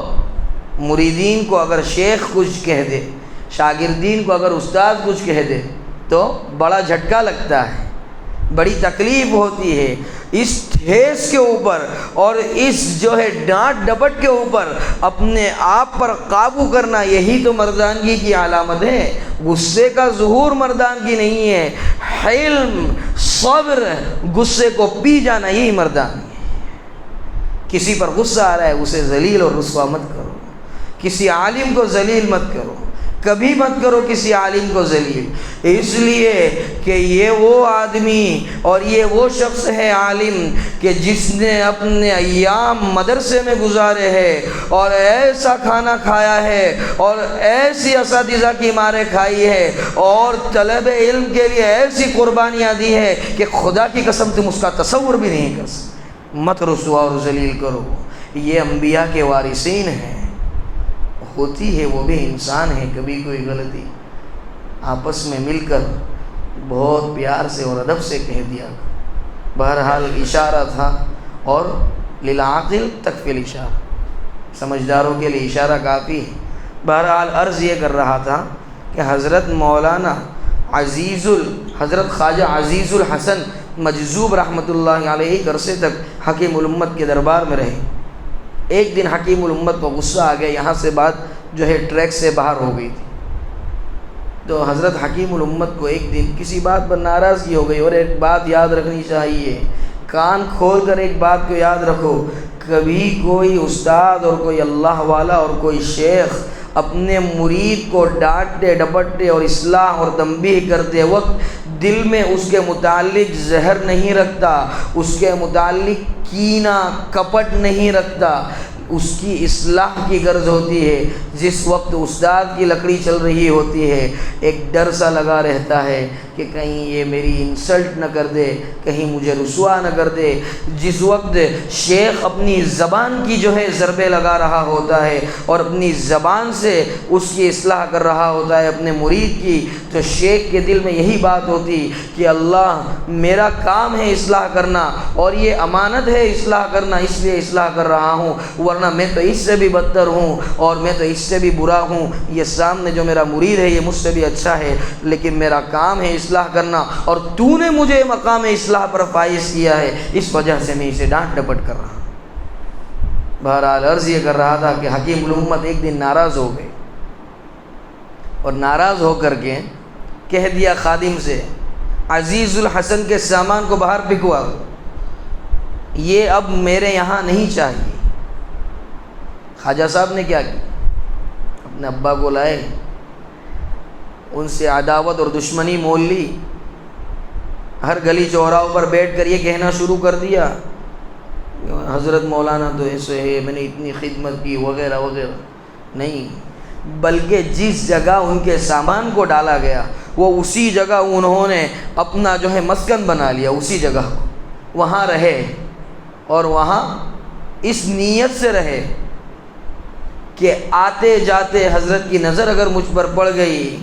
مریدین کو اگر شیخ کچھ کہہ دے، شاگردین کو اگر استاد کچھ کہہ دے تو بڑا جھٹکا لگتا ہے، بڑی تکلیف ہوتی ہے۔ اس ٹھیس کے اوپر اور اس جو ہے ڈانٹ ڈپٹ کے اوپر اپنے آپ پر قابو کرنا، یہی تو مردانگی کی علامت ہے۔ غصے کا ظہور مردانگی نہیں ہے، حلم، صبر، غصے کو پی جانا یہی مردانگی ہے۔ کسی پر غصہ آ رہا ہے اسے ذلیل اور رسوا مت کرو، کسی عالم کو ذلیل مت کرو، کبھی مت کرو کسی عالم کو ذلیل، اس لیے کہ یہ وہ آدمی اور یہ وہ شخص ہے عالم کہ جس نے اپنے ایام مدرسے میں گزارے ہیں اور ایسا کھانا کھایا ہے اور ایسی اساتذہ کی مارے کھائی ہے اور طلب علم کے لیے ایسی قربانیاں دی ہے کہ خدا کی قسم تم اس کا تصور بھی نہیں کر سکتے۔ مت رسوا اور ذلیل کرو، یہ انبیاء کے وارثین ہیں۔ ہوتی ہے وہ بھی انسان ہے، کبھی کوئی غلطی آپس میں مل کر بہت پیار سے اور ادب سے کہہ دیا، بہرحال اشارہ تھا، اور للعاقل تکفی الاشارہ، سمجھداروں کے لیے اشارہ کافی ہے۔ بہرحال عرض یہ کر رہا تھا کہ حضرت مولانا حضرت خواجہ عزیز الحسن مجذوب رحمۃ اللہ علیہ عرصے تک حکیم الامت کے دربار میں رہے۔ ایک دن حکیم الامت کو غصہ آ گیا، یہاں سے بات جو ہے ٹریک سے باہر ہو گئی تھی، تو حضرت حکیم الامت کو ایک دن کسی بات پر ناراضگی ہو گئی۔ اور ایک بات یاد رکھنی چاہیے، کان کھول کر ایک بات کو یاد رکھو، کبھی کوئی استاد اور کوئی اللہ والا اور کوئی شیخ اپنے مرید کو ڈانٹتے ڈپٹتے اور اصلاح اور تنبیہ کرتے وقت دل میں اس کے متعلق زہر نہیں رکھتا، اس کے متعلق کینہ کپٹ نہیں رکھتا، اس کی اصلاح کی غرض ہوتی ہے۔ جس وقت استاد کی لکڑی چل رہی ہوتی ہے، ایک ڈر سا لگا رہتا ہے کہ کہیں یہ میری انسلٹ نہ کر دے، کہیں مجھے رسوا نہ کر دے۔ جس وقت شیخ اپنی زبان کی جو ہے ضربے لگا رہا ہوتا ہے اور اپنی زبان سے اس کی اصلاح کر رہا ہوتا ہے اپنے مرید کی، تو شیخ کے دل میں یہی بات ہوتی کہ اللہ، میرا کام ہے اصلاح کرنا اور یہ امانت ہے اصلاح کرنا، اس لیے اصلاح کر رہا ہوں، ورنہ میں تو اس سے بھی بدتر ہوں اور میں تو اس سے بھی برا ہوں۔ یہ سامنے جو میرا مرید ہے یہ مجھ سے بھی اچھا ہے، لیکن میرا کام ہے اصلاح کرنا، اور تو نے مجھے مقام اصلاح پر فائز کیا ہے، اس وجہ سے میں اسے ڈانٹ ڈپٹ کر رہا ہوں۔ بہرحال عرض یہ کر رہا تھا کہ حکیم الامت ایک دن ناراض ہو گئے، اور ناراض ہو کر کے کہہ دیا خادم سے، عزیز الحسن کے سامان کو باہر پھینکوا دو، یہ اب میرے یہاں نہیں چاہیے۔ خواجہ صاحب نے کیا کیا، اپنے ابا کو لائے، ان سے عداوت اور دشمنی مول لی، ہر گلی چوراہوں پر بیٹھ کر یہ کہنا شروع کر دیا، حضرت مولانا تو ایسے ہے، میں نے اتنی خدمت کی وغیرہ وغیرہ۔ نہیں، بلکہ جس جگہ ان کے سامان کو ڈالا گیا وہ اسی جگہ انہوں نے اپنا جو ہے مسکن بنا لیا، اسی جگہ وہاں رہے، اور وہاں اس نیت سے رہے کہ آتے جاتے حضرت کی نظر اگر مجھ پر پڑ گئی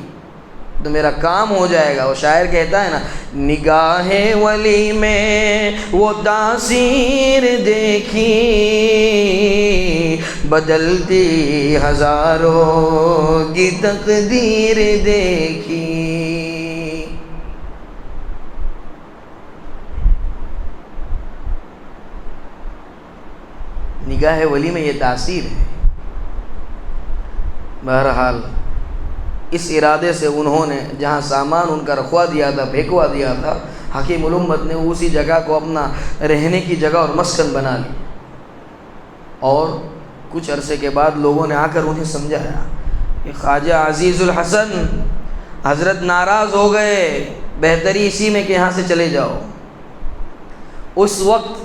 تو میرا کام ہو جائے گا۔ وہ شاعر کہتا ہے نا، نگاہ ولی میں وہ تاثیر دیکھی، بدلتی ہزاروں کی تقدیر دیکھی۔ نگاہ ولی میں یہ تاثیر ہے۔ بہرحال اس ارادے سے انہوں نے جہاں سامان ان کا رکھوا دیا تھا، پھینکوا دیا تھا، حکیم الامت نے اسی جگہ کو اپنا رہنے کی جگہ اور مسکن بنا لی۔ اور کچھ عرصے کے بعد لوگوں نے آ کر انہیں سمجھایا کہ خواجہ عزیز الحسن حضرت ناراض ہو گئے، بہتری اسی میں کہ یہاں سے چلے جاؤ۔ اس وقت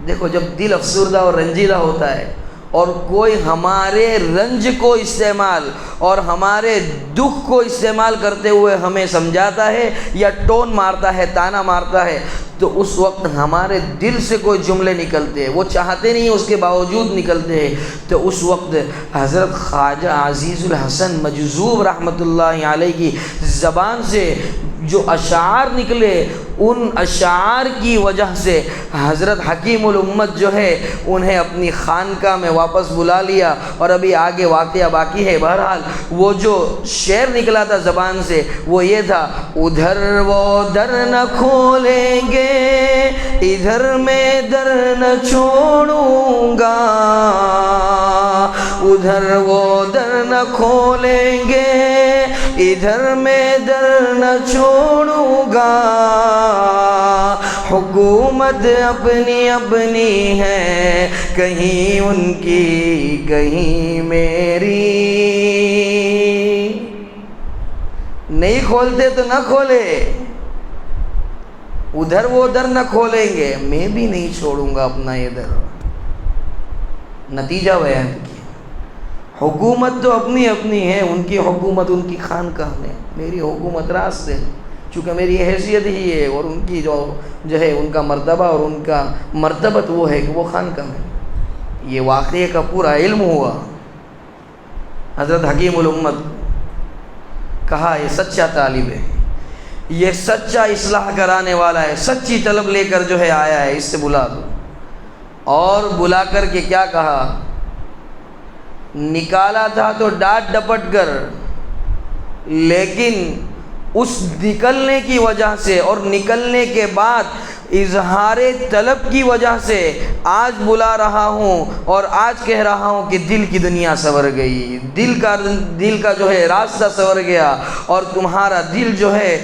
دیکھو، جب دل افسردہ اور رنجیدہ ہوتا ہے اور کوئی ہمارے رنج کو استعمال اور ہمارے دکھ کو استعمال کرتے ہوئے ہمیں سمجھاتا ہے یا ٹون مارتا ہے، تانا مارتا ہے، تو اس وقت ہمارے دل سے کوئی جملے نکلتے ہیں، وہ چاہتے نہیں اس کے باوجود نکلتے ہیں، تو اس وقت حضرت خواجہ عزیز الحسن مجذوب رحمۃ اللہ علیہ کی زبان سے جو اشعار نکلے ان اشعار کی وجہ سے حضرت حکیم الامت جو ہے انہیں اپنی خانقاہ میں واپس بلا لیا. اور ابھی آگے واقعہ باقی ہے. بہرحال وہ جو شعر نکلا تھا زبان سے وہ یہ تھا: ادھر وہ در نہ کھولیں گے ادھر میں در نہ چھوڑوں گا، ادھر وہ در نہ کھولیں گے ادھر میں در نہ چھوڑوں گا، حکومت اپنی اپنی ہے کہیں ان کی کہیں میری. نہیں کھولتے تو نہ کھولے، ادھر وہ در نہ کھولیں گے، میں بھی نہیں چھوڑوں گا اپنا یہ در. نتیجہ بیان کیا. حکومت تو اپنی اپنی ہے، ان کی حکومت ان کی خانقاہ میں، میری حکومت راستے، چونکہ میری حیثیت ہی ہے، اور ان کی جو ہے ان کا مرتبہ اور ان کا مرتبت وہ ہے کہ وہ خانقاہ میں. یہ واقعے کا پورا علم ہوا. حضرت حکیم الامت کہا یہ سچا طالب ہے، یہ سچا اصلاح کرانے والا ہے، سچی طلب لے کر جو ہے آیا ہے، اس سے بلا دو. اور بلا کر کے کیا کہا؟ نکالا تھا تو ڈانٹ ڈپٹ کر، لیکن اس نکلنے کی وجہ سے اور نکلنے کے بعد اظہار طلب کی وجہ سے آج بلا رہا ہوں اور آج کہہ رہا ہوں کہ دل کی دنیا سنور گئی، دل کا جو ہے راستہ سنور گیا، اور تمہارا دل جو ہے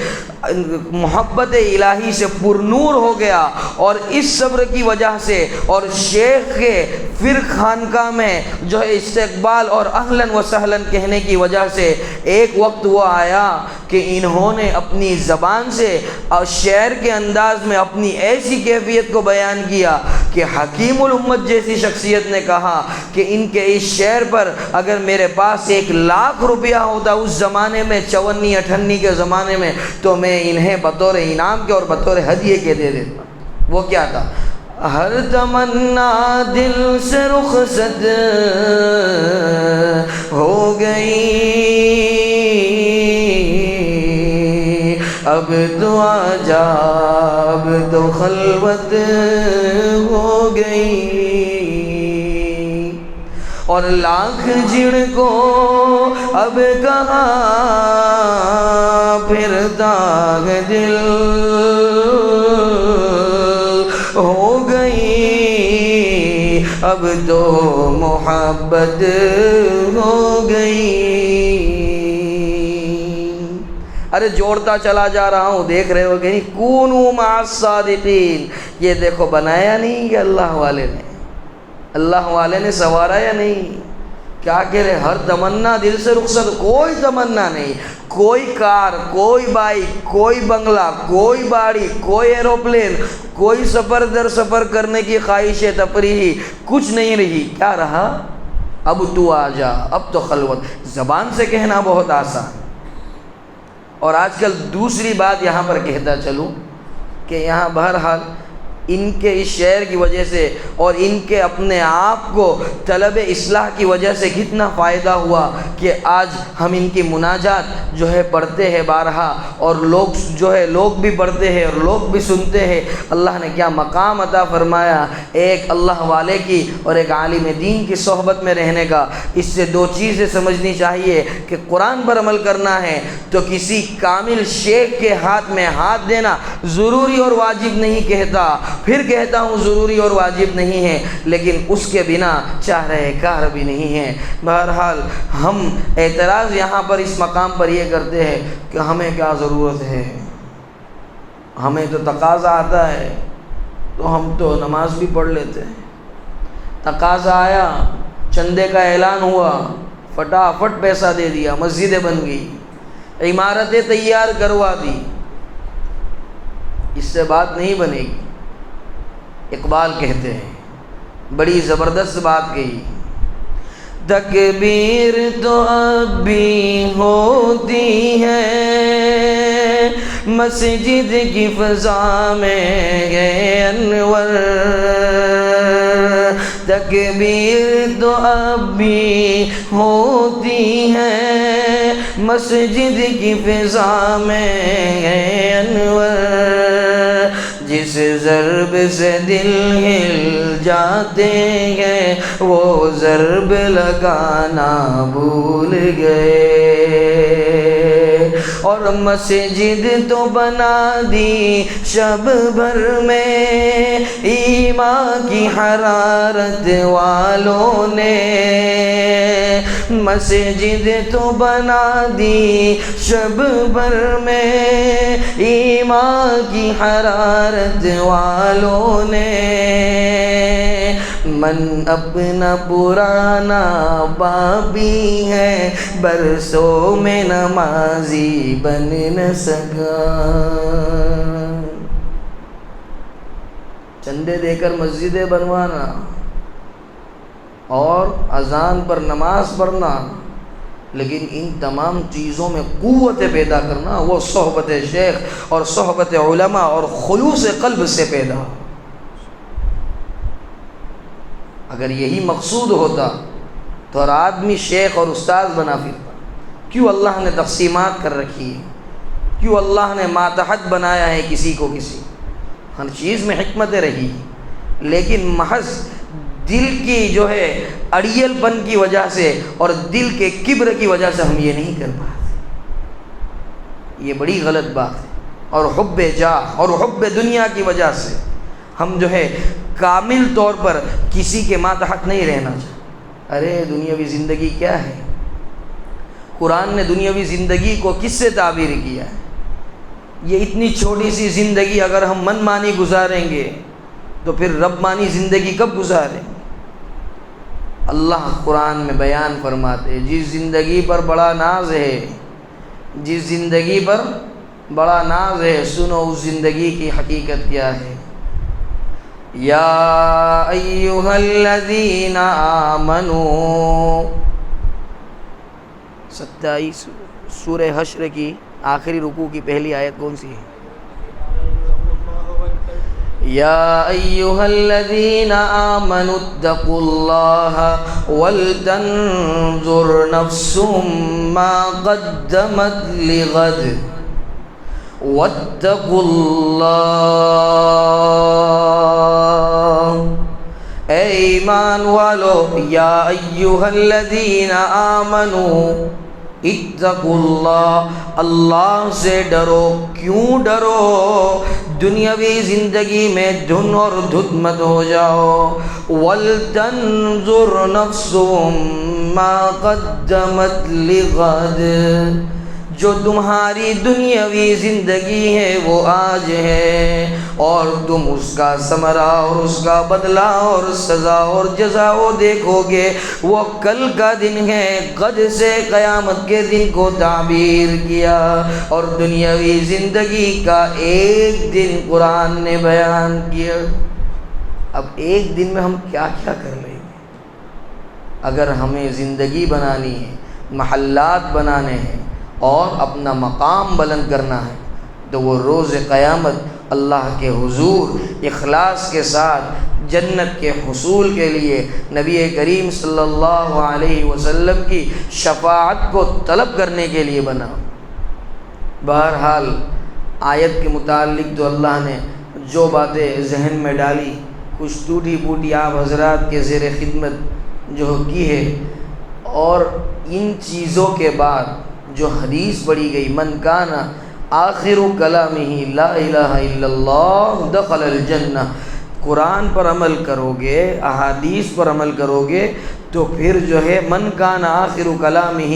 محبت الہی سے پر نور ہو گیا. اور اس صبر کی وجہ سے اور شیخ کے پھر خانقاہ میں جو ہے استقبال اور اہلاً و سہلاً کہنے کی وجہ سے ایک وقت وہ آیا کہ انہوں نے اپنی زبان سے اور شعر کے انداز میں اپنی ایسی کیفیت کو بیان کیا کہ حکیم الامت جیسی شخصیت نے کہا کہ ان کے اس شعر پر اگر میرے پاس 1,00,000 روپیہ ہوتا اس زمانے میں، 54-58 کے زمانے میں، تو میں انہیں بطور انعام کے اور بطور ہدیے کے دے دیتا. وہ کیا تھا؟ ہر تمنا دل سے رخصت ہو گئی، اب تو آجا اب تو خلوت ہو گئی، اور لاکھ جڑ کو اب کہاں پھرتا ہے دل ہو گئی، اب تو محبت ہو گئی. ارے جوڑتا چلا جا رہا ہوں، دیکھ رہے ہو کہ نہیں، کونوا مع الصادقین. یہ دیکھو بنایا نہیں کہ اللہ والے نے سنوارا یا نہیں؟ کیا کہہ رہے؟ ہر تمنا دل سے رخصت، کوئی تمنا نہیں، کوئی کار، کوئی بائک، کوئی بنگلہ، کوئی باڑی، کوئی ایروپلین، کوئی سفر در سفر کرنے کی خواہش تفریحی کچھ نہیں رہی. کیا رہا؟ اب تو آجا اب تو خلوت. زبان سے کہنا بہت آسان. اور آج کل دوسری بات یہاں پر کہتا چلوں کہ یہاں بہرحال ان کے اس شعر کی وجہ سے اور ان کے اپنے آپ کو طلب اصلاح کی وجہ سے کتنا فائدہ ہوا کہ آج ہم ان کی مناجات جو ہے پڑھتے ہیں بارہا، اور لوگ بھی پڑھتے ہیں اور لوگ بھی سنتے ہیں. اللہ نے کیا مقام عطا فرمایا ایک اللہ والے کی اور ایک عالم دین کی صحبت میں رہنے کا. اس سے دو چیزیں سمجھنی چاہیے کہ قرآن پر عمل کرنا ہے تو کسی کامل شیخ کے ہاتھ میں ہاتھ دینا ضروری اور واجب نہیں کہتا، پھر کہتا ہوں ضروری اور واجب نہیں ہے، لیکن اس کے بنا چارہ کار بھی نہیں ہے. بہرحال ہم اعتراض یہاں پر اس مقام پر یہ کرتے ہیں کہ ہمیں کیا ضرورت ہے، ہمیں تو تقاضا آتا ہے تو ہم تو نماز بھی پڑھ لیتے ہیں. تقاضا آیا، چندے کا اعلان ہوا، فٹافٹ پیسہ دے دیا، مسجدیں بن گئی، عمارتیں تیار کروا دی. اس سے بات نہیں بنے گی. اقبال کہتے ہیں، بڑی زبردست بات کہی، تکبیر تو اب بھی ہوتی ہے مسجد کی فضا میں گئے انور، تکبیر تو اب بھی ہوتی ہے مسجد کی فضا میں ہے انور، جس ضرب سے دل ہل جاتے ہیں وہ ضرب لگانا بھول گئے، اور مسجد تو بنا دی شب بھر میں ایمان کی حرارت والوں نے، مسجد تو بنا دی شب بھر میں ایمان کی حرارت والوں نے، من اپنا پرانا بابی ہے برسوں میں نمازی بن نہ سکا۔ چندے دے کر مسجدیں بنوانا اور اذان پر نماز پڑھنا، لیکن ان تمام چیزوں میں قوت پیدا کرنا وہ صحبت شیخ اور صحبت علماء اور خلوص قلب سے پیدا۔ اگر یہی مقصود ہوتا تو ہر آدمی شیخ اور استاذ بنا پھرتا۔ کیوں اللہ نے تقسیمات کر رکھی ہے؟ کیوں اللہ نے ماتحت بنایا ہے کسی کو کسی؟ ہر چیز میں حکمتیں رہی، لیکن محض دل کی جو ہے اڑیل پن کی وجہ سے اور دل کے کبر کی وجہ سے ہم یہ نہیں کر پاتے، یہ بڑی غلط بات ہے۔ اور حب جاہ اور حب دنیا کی وجہ سے ہم جو ہے کامل طور پر کسی کے ماتحت نہیں رہنا چاہتے۔ ارے دنیاوی زندگی کیا ہے؟ قرآن نے دنیاوی زندگی کو کس سے تعبیر کیا ہے؟ یہ اتنی چھوٹی سی زندگی اگر ہم من مانی گزاریں گے تو پھر رب مانی زندگی کب گزاریں گے؟ اللہ قرآن میں بیان فرماتے جس زندگی پر بڑا ناز ہے، جس زندگی پر بڑا ناز ہے، سنو اس زندگی کی حقیقت کیا ہے۔ یا ایھا الذین آمنوا، 27 سورہ حشر کی آخری رکوع کی پہلی آیت کون سی ہے؟ یا ایھا الذین آمنوا اتقوا اللہ ولتنظر نفس ما قدمت لغد واتقوا اللہ، اے ایمان والو، یا ایھا الذین آمنوا اتقوا اللہ، اللہ سے ڈرو۔ کیوں ڈرو؟ دنیاوی زندگی میں دھن اور دھت مت ہو جاؤ۔ وَلْتَنْظُرْ نَفْسٌ مَا قَدَّمَتْ لِغَدٍ، جو تمہاری دنیاوی زندگی ہے وہ آج ہے، اور تم اس کا ثمرہ اور اس کا بدلہ اور سزا اور جزا وہ دیکھو گے، وہ کل کا دن ہے۔ غد سے قیامت کے دن کو تعبیر کیا، اور دنیاوی زندگی کا ایک دن قرآن نے بیان کیا۔ اب ایک دن میں ہم کیا کیا کر لیں گے؟ اگر ہمیں زندگی بنانی ہے، محلات بنانے ہیں اور اپنا مقام بلند کرنا ہے، تو وہ روز قیامت اللہ کے حضور اخلاص کے ساتھ جنت کے حصول کے لیے نبی کریم صلی اللہ علیہ وسلم کی شفاعت کو طلب کرنے کے لیے بنا۔ بہرحال آیت کے متعلق تو اللہ نے جو باتیں ذہن میں ڈالی، کچھ ٹوٹی پھوٹی آپ حضرات کے زیر خدمت جو کی ہے، اور ان چیزوں کے بعد جو حدیث پڑھی گئی، من کان آخر کلامہ لا الہ الا اللہ دخل الجنہ، قرآن پر عمل کرو گے، احادیث پر عمل کرو گے تو پھر جو ہے من کان آخر کلامہ،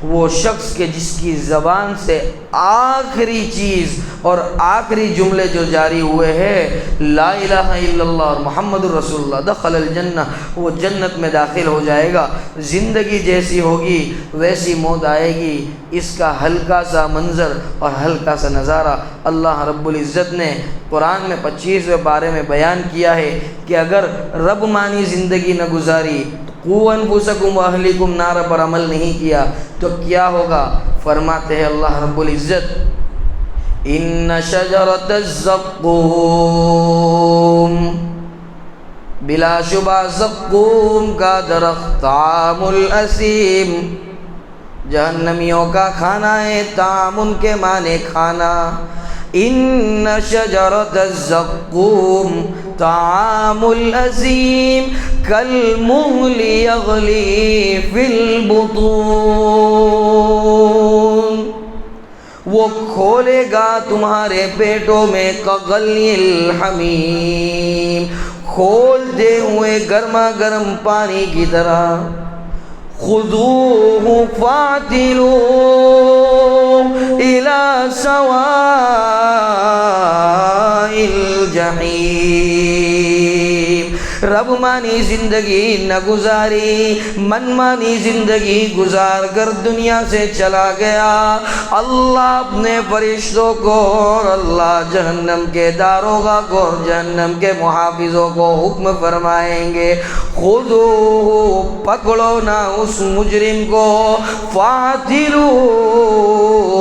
وہ شخص کے جس کی زبان سے آخری چیز اور آخری جملے جو جاری ہوئے ہیں لا الہ الا اللہ اور محمد الرسول اللہ، دخل الجنہ، وہ جنت میں داخل ہو جائے گا۔ زندگی جیسی ہوگی ویسی موت آئے گی۔ اس کا ہلکا سا منظر اور ہلکا سا نظارہ اللہ رب العزت نے قرآن میں 25ویں پارے میں بیان کیا ہے کہ اگر رب مانی زندگی نہ گزاری، قُوْ أَنفُسَكُمْ وَأَهْلِكُمْ نار پر عمل نہیں کیا تو کیا ہوگا؟ فرماتے ہیں اللہ رب العزت، إِنَّ شَجَرَةَ الزَّقُّومِ، بلا شبہ زقوم کا درخت، طعام الاسیم، جہنمیوں کا کھانا ہے طعام، ان کے معنی کھانا. ان شجرۃ الزقوم طعام الأثیم کالمہل یغلی فی البطون. وہ کھولے گا تمہارے پیٹوں میں کغلی الحمیم، کھولتے ہوئے گرما گرم پانی کی طرح. خذوہ فاعتلوہ الی سواء الجحیم. رب مانی زندگی نہ گزاری، من مانی زندگی گزار کر دنیا سے چلا گیا. اللہ اپنے فرشتوں کو اور اللہ جہنم کے داروغہ کو اور جہنم کے محافظوں کو حکم فرمائیں گے، خذوہ پکڑو نا اس مجرم کو، فاعتلوہ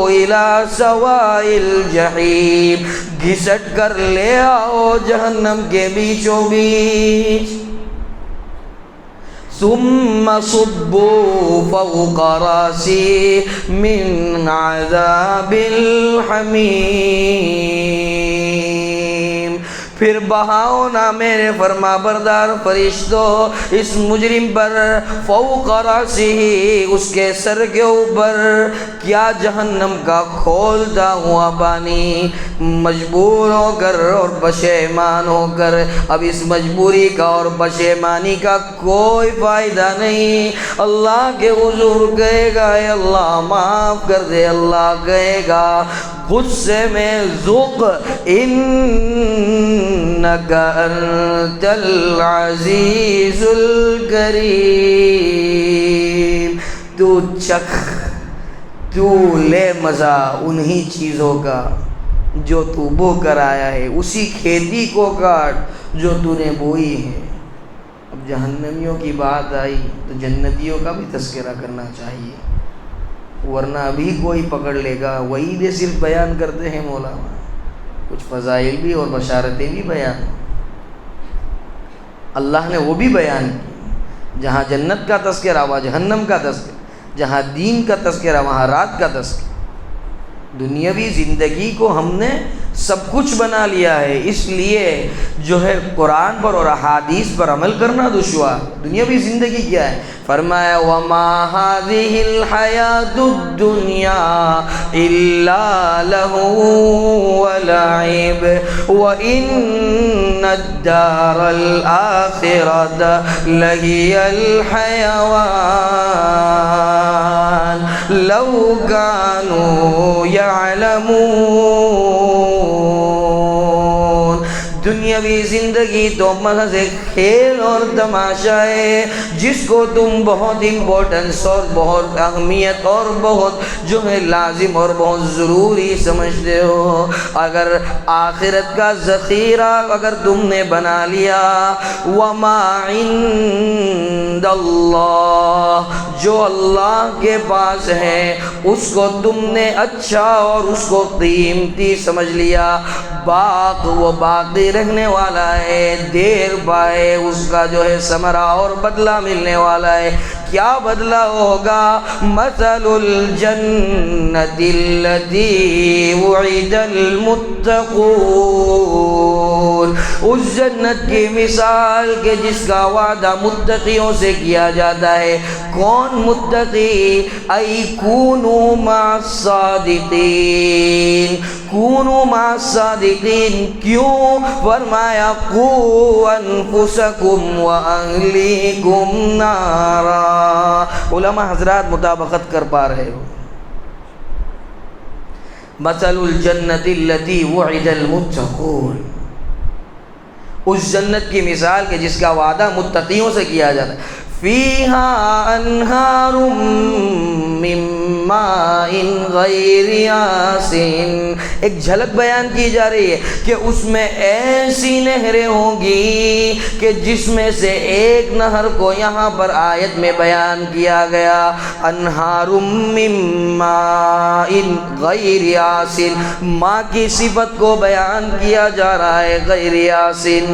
الی سواء الجحیم، گھسٹ کر لے آؤ جہنم کے بیچوں بیچ. ثم صبوا فوق رأسی من عذاب الحمیم. پھر بہاؤ نا میرے فرما بردار فرشتوں اس مجرم پر، فوق رأسہ اس کے سر کے اوپر، کیا جہنم کا کھولتا ہوا پانی. مجبور ہو کر اور پشیمان ہو کر اب اس مجبوری کا اور پشیمانی کا کوئی فائدہ نہیں. اللہ کے حضور کہے گا اے اللہ معاف کر دے. اللہ کہے گا غصے میں ذوق انک انت العزیز الکریم. تو چکھ، تو لے مزہ انہی چیزوں کا جو تو بو کر آیا ہے، اسی کھیتی کو کاٹ جو تو نے بوئی ہے. اب جہنمیوں کی بات آئی تو جنتیوں کا بھی تذکرہ کرنا چاہیے، ورنہ ابھی کوئی پکڑ لے گا. وعید صرف بیان کرتے ہیں مولانا، کچھ فضائل بھی اور بشارتیں بھی بیان. اللہ نے وہ بھی بیان کی، جہاں جنت کا تذکرہ وہاں جہنم کا تذکرہ، جہاں دین کا تذکرہ وہاں رات کا تذکرہ. دنیاوی زندگی کو ہم نے سب کچھ بنا لیا ہے، اس لیے جو ہے قرآن پر اور احادیث پر عمل کرنا دشوار. دنیاوی زندگی کیا ہے؟ فرمایا وما هذه الحیاۃ الدنیا الا لہو ولعب وان الدار الآخرۃ لہی الحیوان لو کانوا یعلمون. دنیاوی زندگی تو محض کھیل اور تماشا ہے، جس کو تم بہت امپورٹنس اور بہت اہمیت اور بہت جو ہے لازم اور بہت ضروری سمجھتے ہو. اگر آخرت کا ذخیرہ اگر تم نے بنا لیا، وما عند اللہ، جو اللہ کے پاس ہے اس کو تم نے اچھا اور اس کو قیمتی سمجھ لیا، باق وہ باقی رہنے والا ہے، دیر پائے اس کا جو ہے ثمرہ اور بدلہ ملنے والا ہے. کیا بدلہ ہوگا؟ مثل الجنت التي وعد المتقون، اس جنت کی مثال کہ جس کا وعدہ متقیوں سے کیا جاتا ہے. کون متقی؟ ای کونوا مع الصادقین، کونوا مع الصادقین. کیوں؟ فرمایا قوا انفسکم واہلیکم نارا. علماء حضرات مطابقت کر پا رہے ہو. مثل الجنت التي وعد المتقون، اس جنت کی مثال کہ جس کا وعدہ متقیوں سے کیا جاتا ہے. فیہا انہار من ماء غیر آسن، ایک جھلک بیان کی جا رہی ہے کہ اس میں ایسی نہریں ہوں گی کہ جس میں سے ایک نہر کو یہاں پر آیت میں بیان کیا گیا، انہار من ماء غیر آسن، ماں کی صفت کو بیان کیا جا رہا ہے غیر آسن،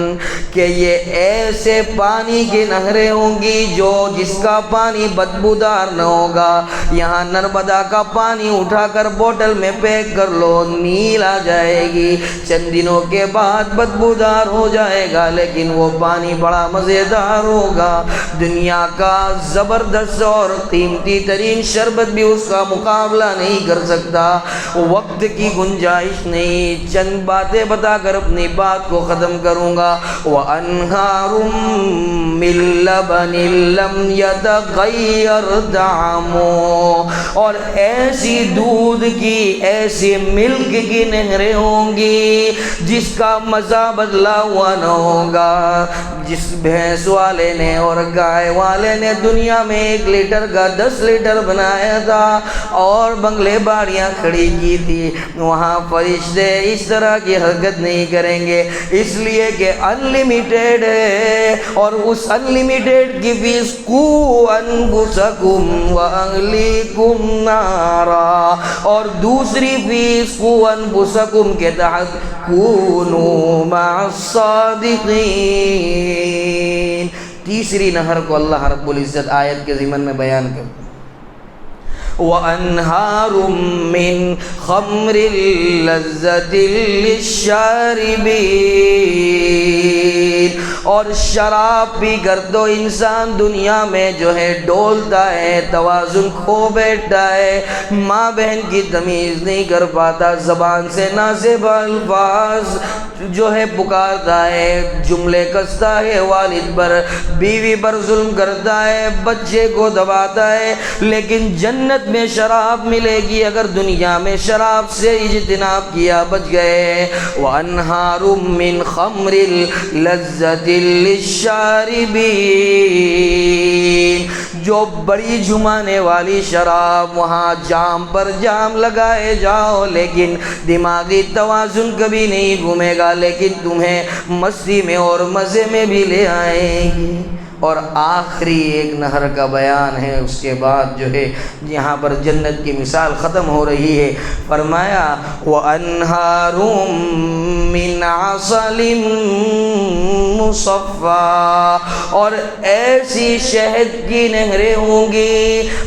کہ یہ ایسے پانی کی نہریں ہوں گی جو جس کا پانی بدبودار نہ ہوگا۔ یہاں نرمدا کا پانی اٹھا کر بوتل میں پیک کر لو، نیل آ جائے گی، چند دنوں کے بعد بدبودار ہو جائے گا، لیکن وہ پانی بڑا مزیدار ہوگا۔ دنیا کا زبردست اور قیمتی ترین شربت بھی اس کا مقابلہ نہیں کر سکتا۔ وقت کی گنجائش نہیں، چند باتیں بتا کر اپنی بات کو ختم کروں گا۔ وَأَنْهَارٌ مِّن لَبَنٍ لَّمْ يَتَغَيَّرْ طَعْمُهُ، اور ایسی دودھ کی، ایسی ملک کی نہریں ہوں گی جس کا مزہ بدلا ہوا نہ ہوگا۔ جس بھینس والے نے اور گائے والے نے دنیا میں 1 لیٹر کا 10 لیٹر بنایا تھا اور بنگلے باڑیاں کھڑی کی تھی، وہاں فرشتے اس طرح کی حرکت نہیں کریں گے، اس لیے کہ انلیمیٹڈ ہے، اور اس انلیمیٹڈ کی فیس قُوا انفسکم واہلیکم نارا، اور دوسری فیس قُوا انفسکم کے تحت کونوا مع الصادقین۔ تیسری نہر کو اللہ رب العزت آیت کے ضمن میں بیان کرتا ہے، وَأَنْهَارٌ مِّن خَمْرٍ لَذَّةٍ لِلشَّارِبِينَ، اور شراب پی کر تو انسان دنیا میں جو ہے ڈولتا ہے، توازن کھو بیٹھتا ہے، ماں بہن کی تمیز نہیں کر پاتا، زبان سے نازیبا الفاظ جو ہے پکارتا ہے، جملے کستا ہے والد پر، بیوی پر ظلم کرتا ہے، بچے کو دباتا ہے، لیکن جنت میں شراب ملے گی اگر دنیا میں شراب سے اجتناب کیا، بچ گئے۔ وَأَنْهَارٌ مِّن خَمْرٍ لَذَّةٍ لِلشَّارِبِينَ، جو بڑی جھمانے والی شراب، وہاں جام پر جام لگائے جاؤ لیکن دماغی توازن کبھی نہیں گھومے گا، لیکن تمہیں مستی میں اور مزے میں بھی لے آئیں گی۔ اور آخری ایک نہر کا بیان ہے، اس کے بعد جو ہے یہاں پر جنت کی مثال ختم ہو رہی ہے۔ فرمایا وَأَنْهَارٌ مِّنْ عَسَلٍ مُّصَفًّى، اور ایسی شہد کی نہریں ہوں گی،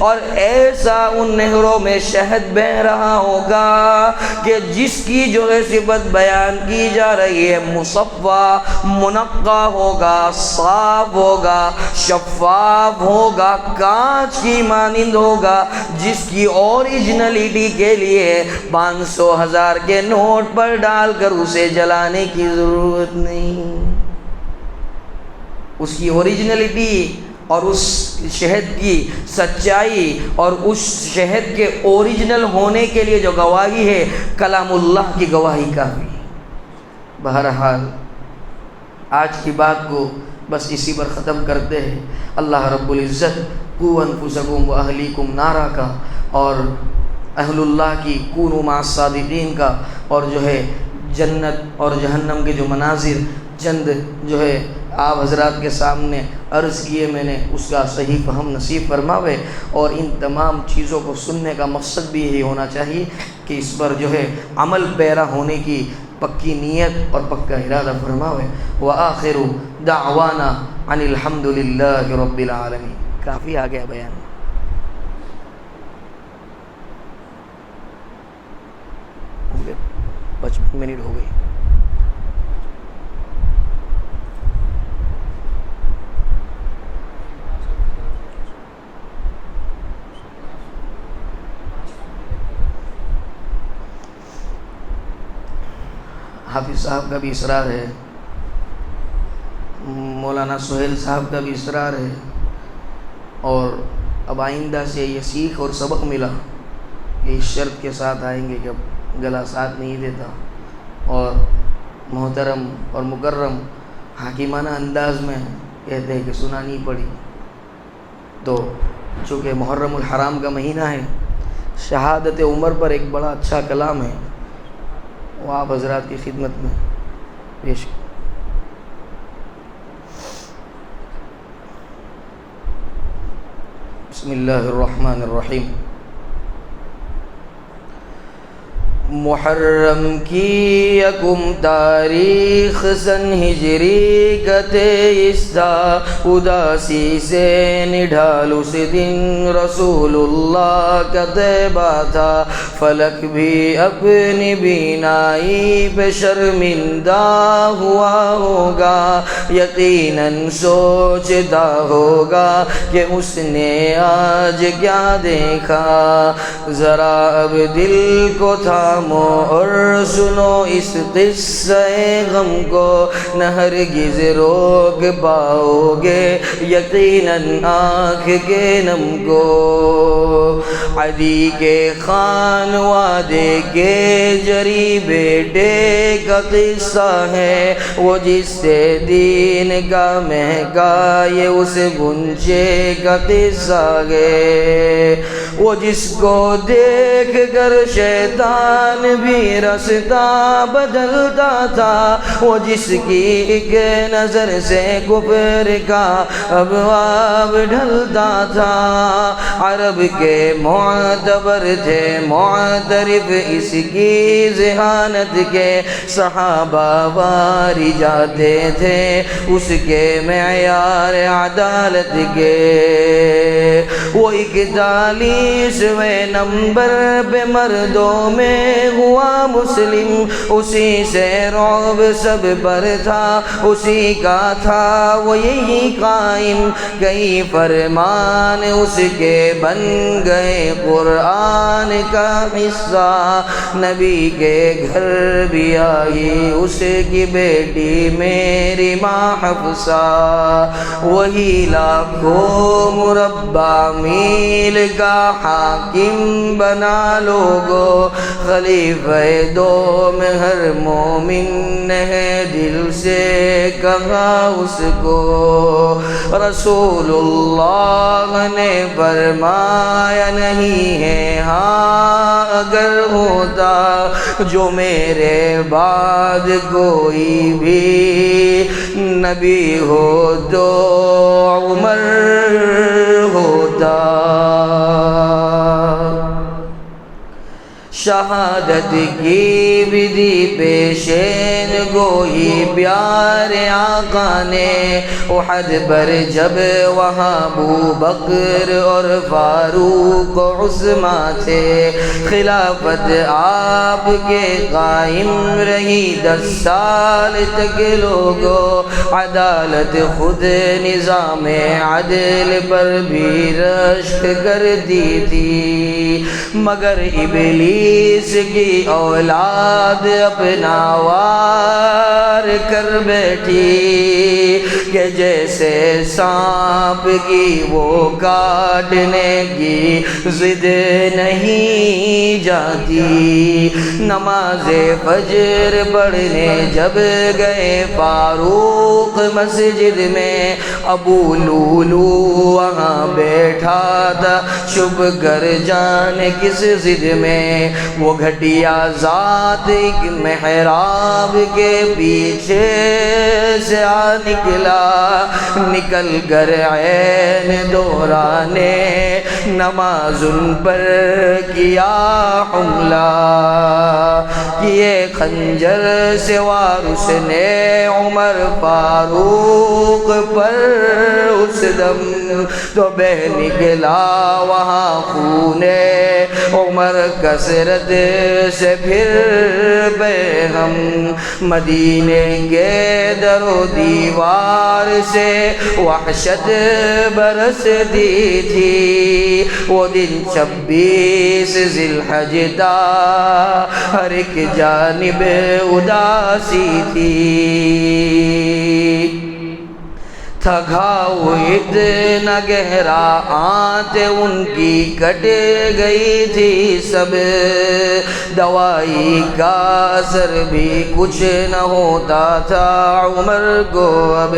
اور ایسا ان نہروں میں شہد بہہ رہا ہوگا کہ جس کی جو ہے صفت بیان کی جا رہی ہے، مصفّى، منقّى ہوگا، صاف ہوگا، شفاف ہوگا، کانچ کی مانند ہوگا، جس کی اوریجنلٹی کے لیے 500 1000 کے نوٹ پر ڈال کر اسے جلانے کی ضرورت نہیں۔ اس کی اوریجنلٹی اور اس شہد کی سچائی اور اس شہد کے اوریجنل ہونے کے لیے جو گواہی ہے، کلام اللہ کی گواہی کافی۔ بہرحال آج کی بات کو بس اسی پر ختم کرتے ہیں۔ اللہ رب العزت قُوا انفسکم واہلیکم نارا کا، اور اہل اللہ کی کونوا مع الصادقین کا، اور جو ہے جنت اور جہنم کے جو مناظر چند جو ہے آپ حضرات کے سامنے عرض کیے میں نے، اس کا صحیح فہم نصیب فرماوے، اور ان تمام چیزوں کو سننے کا مقصد بھی یہی ہونا چاہیے کہ اس پر جو ہے عمل پیرا ہونے کی پکی نیت اور پکا ارادہ فرماوے۔ وآخر دعوانا ان الحمد للہ رب العالمین۔ کافی آ گیا بیان، 55 منٹ ہو گئی۔ حافظ صاحب کا بھی اصرار ہے، مولانا سہیل صاحب کا بھی اصرار ہے، اور اب آئندہ سے یہ سیکھ اور سبق ملا کہ اس شرط کے ساتھ آئیں گے کہ اب گلا ساتھ نہیں دیتا، اور محترم اور مکرم حکیمانہ انداز میں کہتے ہیں کہ سنانی پڑی۔ تو چونکہ محرم الحرام کا مہینہ ہے، شہادت عمر پر ایک بڑا اچھا کلام ہے وہ آپ حضرات کی خدمت میں پیش کریں۔ بسم اللہ الرحمن الرحیم۔ محرم کی یکم تاریخ سن ہجری کا 23 تھا، اداسی سے نڈھال اس دن رسول اللہ کا طیبہ تھا، فلک بھی اپنی بینائی پہ شرمندہ ہوا ہوگا، یقیناً سوچتا ہوگا کہ اس نے آج کیا دیکھا، ذرا اب دل کو تھامو اور سنو اس قصہ غم کو، نہ ہرگز روک پاؤ گے یقیناً آنکھ کے نم کو۔ عدی کے خانوادے کے جری بیٹے کا قصہ ہے، وہ جس سے دین کا مہکا یہ اس گنچے کا قصہ ہے، وہ جس کو دیکھ کر شیطان بھی رستہ بدلتا تھا، وہ جس کی ایک نظر سے کفر کا ابواب ڈھلتا تھا، عرب کے معتبر تھے معترف اس کی ذہانت کے، صحابہ واری جاتے تھے اس کے معیار عدالت کے، وہ 41ویں نمبر پہ مردوں میں ہوا مسلم، اسی سے رعب سب پر تھا، اسی کا تھا وہ یہی قائم، کئی فرمان اس کے بن گئے قرآن کا حصہ، نبی کے گھر بھی آئی اس کی بیٹی میری ماں حفصہ، وہی لاکھوں مربع میل کا حاکم بنا لوگو، خلیفہ دوم ہر مومن نے دل سے کہا اس کو، رسول اللہ نے فرمایا نہیں ہے ہاں اگر ہوتا جو میرے بعد کوئی بھی نبی ہو تو عمر ہوتا۔ شہادت کی بدی پیشین گوئی پیارے آقا نے، احد پر جب وہاں ابو بکر اور فاروق و عثمان تھے، خلافت آپ کے قائم رہی 10 سال تک لوگوں، عدالت خود نظام عدل پر بھی رشک کر دی تھی، مگر ابلیس کی اولاد اپنا وار کر بیٹھی، کہ جیسے سانپ کی وہ کاٹنے کی ضد نہیں جاتی، نماز فجر پڑھنے جب گئے فاروق مسجد میں، ابو لولو وہاں بیٹھا تھا چھپ کر جانے کس ضد میں، وہ گھٹیا ذات ایک محراب کے پیچھے سے آ نکلا، نکل کر عین دورانے نماز ان پر کیا حملہ، کیے خنجر سے وار اس نے عمر فاروق پر اس دم، تو بہ نکلا وہاں خون عمر کثرت سے پھر بے ہم، مدینے کے در و دیوار سے وحشت برستی تھی، وہ دن 26 ذی الحج تھا، ہر ایک جانب اداسی تھی، تھا گھاؤ اتنا گہرا آنت ان کی کٹ گئی تھی سب، دوائی کا اثر بھی کچھ نہ ہوتا تھا عمر کو اب،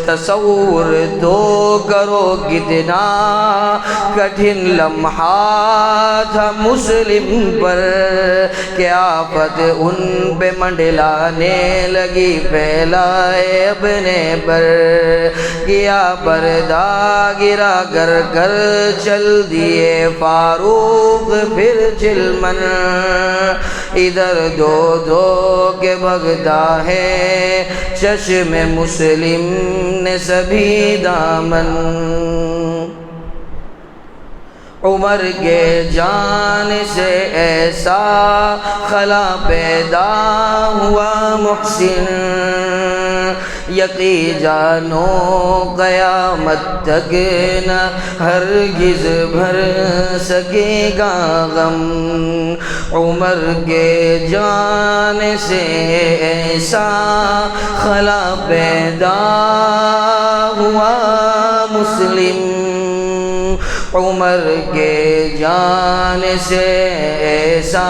تصور تو کرو کتنا کٹھن لمحہ تھا مسلم پر، کہ آفت ان پہ منڈلانے لگی پھیلائے اپنے پر، کیا پردہ گرا کر کر چل دیے فاروق پھر چلمن، ادھر دو دو کے بغدا ہے چشم مسلم نے سبھی دامن، عمر کے جان سے ایسا خلا پیدا ہوا محسن، یقین جانو قیامت تک نہ ہرگز بھر سکے گا غم، عمر کے جان سے ایسا خلا پیدا ہوا مسلم، عمر کے جان سے ایسا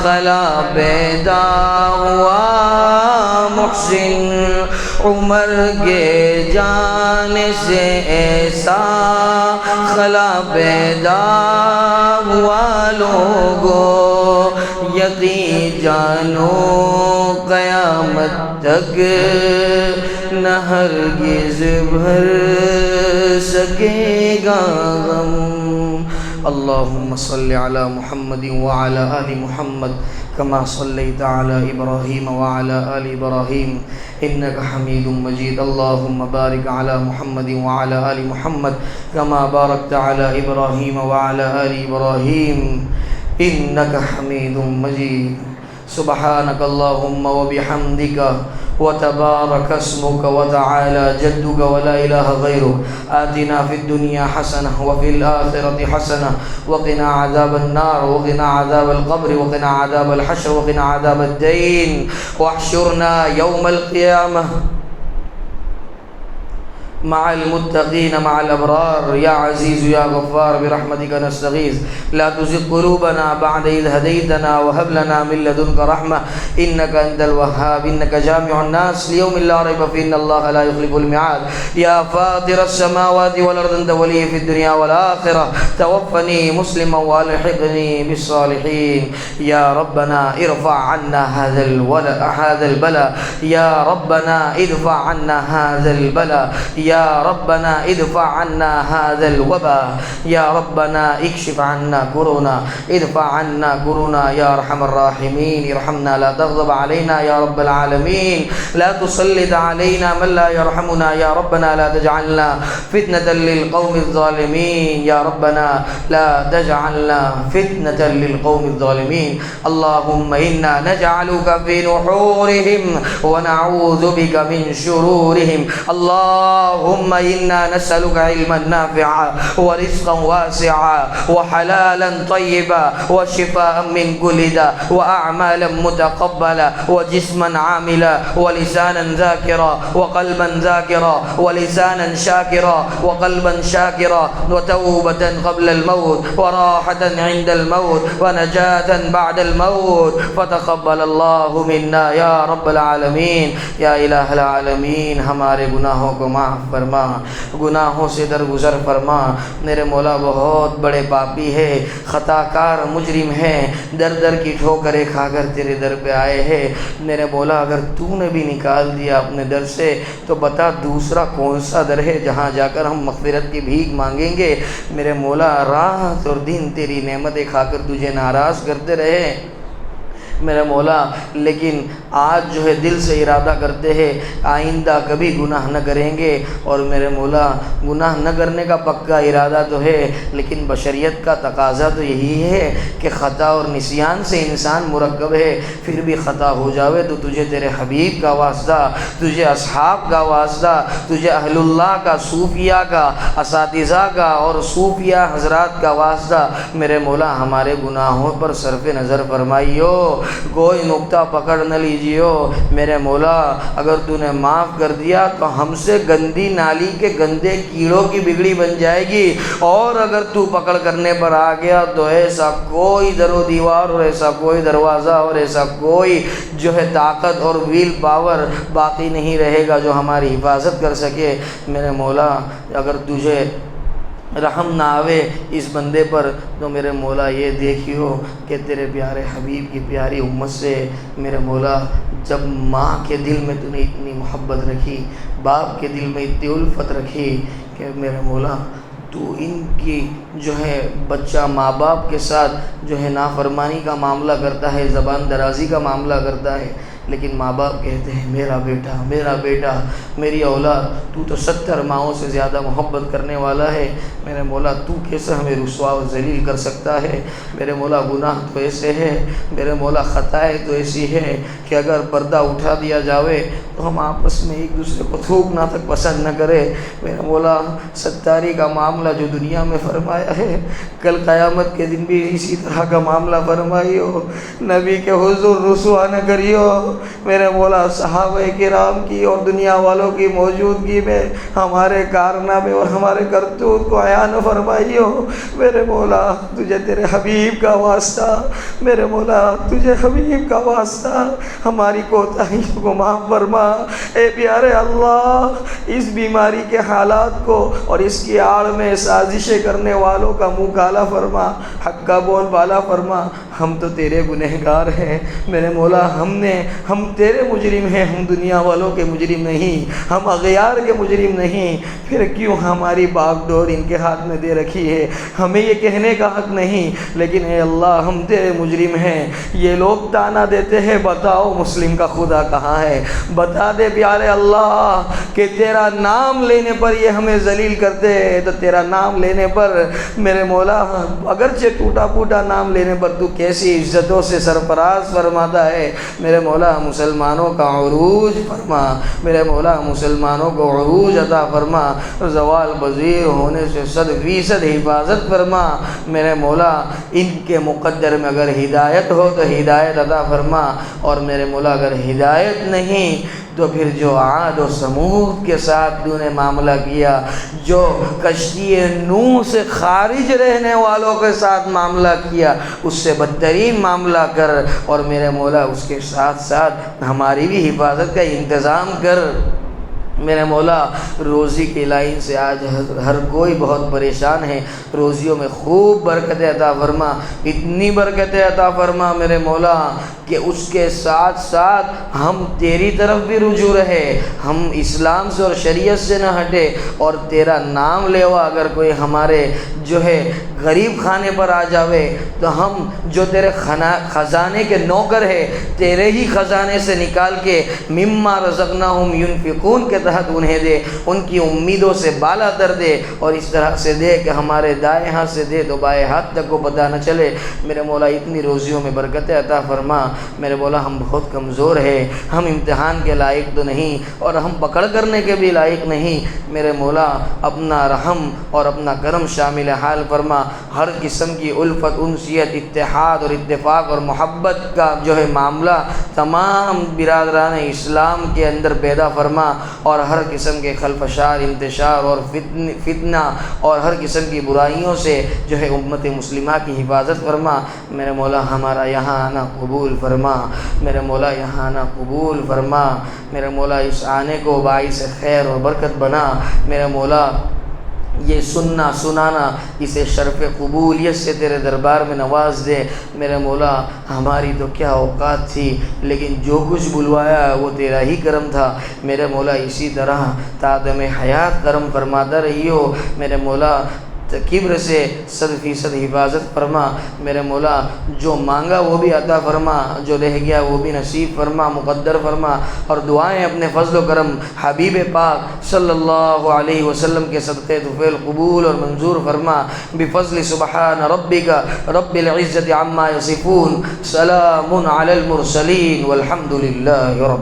خلا پیدا ہوا محسن، عمر کے جان سے ایسا خلا پیدا ہوا لوگو، یقین جانو قیامت تک نہ ہرگز بھر سکے گا غم۔ اللہم صلی علی محمد وعلی آل محمد کما صلیت علی ابراہیم وعلی آل ابراہیم انک حمید مجید، اللہم بارک علی محمد وعلی آل محمد کما بارکت علی ابراہیم وعلی آل ابراہیم انک حمید مجید۔ سبحانک اللہم وبحمدک وتبارك اسمك وتعالى جدك ولا إله غيرك، آتنا في الدنيا حسنة وفي الآخرة حسنة وقنا عذاب النار وقنا عذاب القبر وقنا عذاب الحشر وقنا عذاب الدين، واحشرنا يوم القيامة مع المتقين مع الأبرار، يا عزيز يا غفار برحمتك نستغيث، لا تزغ قلوبنا بعد إذ هديتنا وهب لنا من لدنك رحمة إنك أنت الوهاب، إنك جامع الناس ليوم لا ريب فيه إن الله لا يخلف الميعاد، يا فاطر السماوات والأرض أنت ولي في الدنيا والآخرة، توفني مسلما وألحقني بالصالحين، يا ربنا ارفع عنا هذا البلاء، يا ربنا ادفع عنا هذا البلاء، يا ربنا ادفع عنا هذا الوباء، يا ربنا اكشف عنا كورونا، ادفع عنا كورونا يا ارحم الراحمين، ارحمنا لا تغضب علينا يا رب العالمين، لا تسلط علينا من لا يرحمنا، يا ربنا لا تجعلنا فتنة للقوم الظالمين، يا ربنا لا تجعلنا فتنة للقوم الظالمين، اللهم إنا نجعلك في نحورهم ونعوذ بك من شرورهم، اللهم إنا نسألك علما نافعا ورزقا واسعا وحلالا طيبا وشفاء من كل داء وأعمالا متقبلا وجسما عاملا ولسانا ذاكرا وقلبا ذاكرا ولسانا شاكرا وقلبا شاكرا وتوبة قبل الموت وراحة عند الموت ونجاة بعد الموت، فتقبل الله منا يا رب العالمین، یا الہ العالمین ہمارے گناہوں کو معاف فرما، گناہوں سے درگزر فرما، میرے مولا بہت بڑے پاپی ہے، خطا کار مجرم ہے، در در کی ٹھوکریں کھا کر تیرے در پہ آئے ہیں، میرے مولا اگر تو نے بھی نکال دیا اپنے در سے تو بتا دوسرا کون سا در ہے جہاں جا کر ہم مغفرت کی بھیک مانگیں گے، میرے مولا رات اور دن تیری نعمتیں کھا کر تجھے ناراض کرتے رہے میرے مولا، لیکن آج جو ہے دل سے ارادہ کرتے ہیں آئندہ کبھی گناہ نہ کریں گے، اور میرے مولا گناہ نہ کرنے کا پکا ارادہ تو ہے، لیکن بشریت کا تقاضا تو یہی ہے کہ خطا اور نسیان سے انسان مرکب ہے، پھر بھی خطا ہو جاوے تو تجھے تیرے حبیب کا واسطہ، تجھے اصحاب کا واسطہ، تجھے اہل اللہ کا، صوفیہ کا، اساتذہ کا اور صوفیہ حضرات کا واسطہ، میرے مولا ہمارے گناہوں پر صرف نظر فرمائیو، کوئی نقطہ پکڑ نہ لیجیے۔ لیجیو میرے مولا، اگر تو نے معاف کر دیا تو ہم سے گندی نالی کے گندے کیڑوں کی بگڑی بن جائے گی، اور اگر تو پکڑ کرنے پر آ گیا تو ایسا کوئی در و دیوار اور ایسا کوئی دروازہ اور ایسا کوئی جو ہے طاقت اور ویل پاور باقی نہیں رہے گا جو ہماری حفاظت کر سکے۔ میرے مولا اگر تجھے رحم نہ آوے اس بندے پر تو میرے مولا یہ دیکھیو کہ تیرے پیارے حبیب کی پیاری امت سے میرے مولا جب ماں کے دل میں تو نے اتنی محبت رکھی، باپ کے دل میں اتنی الفت رکھی کہ میرے مولا تو ان کی جو ہے بچہ ماں باپ کے ساتھ جو ہے نافرمانی کا معاملہ کرتا ہے، زبان درازی کا معاملہ کرتا ہے، لیکن ماں باپ کہتے ہیں میرا بیٹا میرا بیٹا میری اولاد، تو 70 ماؤں سے زیادہ محبت کرنے والا ہے۔ میرے مولا تو کیسے ہمیں رسوا و ذلیل کر سکتا ہے؟ میرے مولا گناہ تو ایسے ہے، میرے مولا خطائیں تو ایسی ہے کہ اگر پردہ اٹھا دیا جاوے تو ہم آپس میں ایک دوسرے کو تھوکنا تک پسند نہ کرے۔ میرے مولا ستاری کا معاملہ جو دنیا میں فرمایا ہے، کل قیامت کے دن بھی اسی طرح کا معاملہ فرمائیو، نبی کے حضور رسوا نہ کریو۔ میرے مولا صحابہ کرام کی اور دنیا والوں کی موجودگی میں ہمارے کارنامے اور ہمارے کرتوت کو عیان فرمائیو۔ میرے مولا تجھے تیرے حبیب کا واسطہ، میرے مولا تجھے حبیب کا واسطہ ہماری کوتاہیوں کو معاف فرما۔ اے پیارے اللہ، اس بیماری کے حالات کو اور اس کی آڑ میں سازشیں کرنے والوں کا منہ کالا فرما، حق کا بول بالا فرما۔ ہم تو تیرے گنہگار ہیں میرے مولا، ہم تیرے مجرم ہیں، ہم دنیا والوں کے مجرم نہیں، ہم اغیار کے مجرم نہیں، پھر کیوں ہماری باغ ڈور ان کے ہاتھ میں دے رکھی ہے؟ ہمیں یہ کہنے کا حق نہیں، لیکن اے اللہ ہم تیرے مجرم ہیں۔ یہ لوگ تانا دیتے ہیں بتاؤ مسلم کا خدا کہاں ہے؟ بتا دے پیارے اللہ کہ تیرا نام لینے پر یہ ہمیں ذلیل کرتے ہیں، تو تیرا نام لینے پر میرے مولا اگرچہ ٹوٹا پھوٹا نام لینے پر تو کیسی عزتوں سے سرفراز فرماتا ہے۔ میرے مولا مسلمانوں کا عروج فرما، میرے مولا مسلمانوں کو عروج عطا فرما، زوال پذیر ہونے سے 100% حفاظت فرما۔ میرے مولا ان کے مقدر میں اگر ہدایت ہو تو ہدایت عطا فرما، اور میرے مولا اگر ہدایت نہیں تو پھر جو عاد و سمود کے ساتھ تو نے معاملہ کیا، جو کشتی نوح سے خارج رہنے والوں کے ساتھ معاملہ کیا، اس سے بدترین معاملہ کر، اور میرے مولا اس کے ساتھ ساتھ ہماری بھی حفاظت کا انتظام کر۔ میرے مولا روزی کی لائن سے آج ہر کوئی بہت پریشان ہے، روزیوں میں خوب برکتیں عطا فرما، اتنی برکتیں عطا فرما میرے مولا کہ اس کے ساتھ ساتھ ہم تیری طرف بھی رجوع رہے، ہم اسلام سے اور شریعت سے نہ ہٹے، اور تیرا نام لیوا اگر کوئی ہمارے جو ہے غریب خانے پر آ جاوے تو ہم جو تیرے خزانے کے نوکر ہے، تیرے ہی خزانے سے نکال کے مما رزقناہم ینفقون کے تحت انہیں دے، ان کی امیدوں سے بالا تر دے، اور اس طرح سے دے کہ ہمارے دائیں ہاتھ سے دے تو بائیں ہاتھ تک کو پتہ نہ چلے۔ میرے مولا اتنی روزیوں میں برکتیں عطا فرما۔ میرے مولا ہم بہت کمزور ہیں، ہم امتحان کے لائق تو نہیں، اور ہم پکڑ کرنے کے بھی لائق نہیں۔ میرے مولا اپنا رحم اور اپنا کرم شامل حال فرما، ہر قسم کی الفت، انسیت، اتحاد اور اتفاق اور محبت کا جو ہے معاملہ تمام برادران اسلام کے اندر پیدا فرما، اور ہر قسم کے خلفشار، انتشار اور فتنہ اور ہر قسم کی برائیوں سے جو ہے امت مسلمہ کی حفاظت فرما۔ میرے مولا ہمارا یہاں آنا قبول فرما، میرے مولا یہاں آنا قبول فرما، میرے مولا اس آنے کو باعث خیر اور برکت بنا۔ میرے مولا یہ سننا سنانا اسے شرف قبولیت سے تیرے دربار میں نواز دے۔ میرے مولا ہماری تو کیا اوقات تھی، لیکن جو کچھ بلوایا وہ تیرا ہی کرم تھا۔ میرے مولا اسی طرح تادم حیات کرم فرماتا رہیو۔ میرے مولا کبر سے 100% حفاظت فرما۔ میرے مولا جو مانگا وہ بھی عطا فرما، جو رہ گیا وہ بھی نصیب فرما، مقدر فرما، اور دعائیں اپنے فضل و کرم حبیب پاک صلی اللہ علیہ وسلم کے صدقے طفیل قبول اور منظور فرما۔ بفضل سبحان ربک رب العزت عما یصفون، سلام علی المرسلین والحمد للہ رب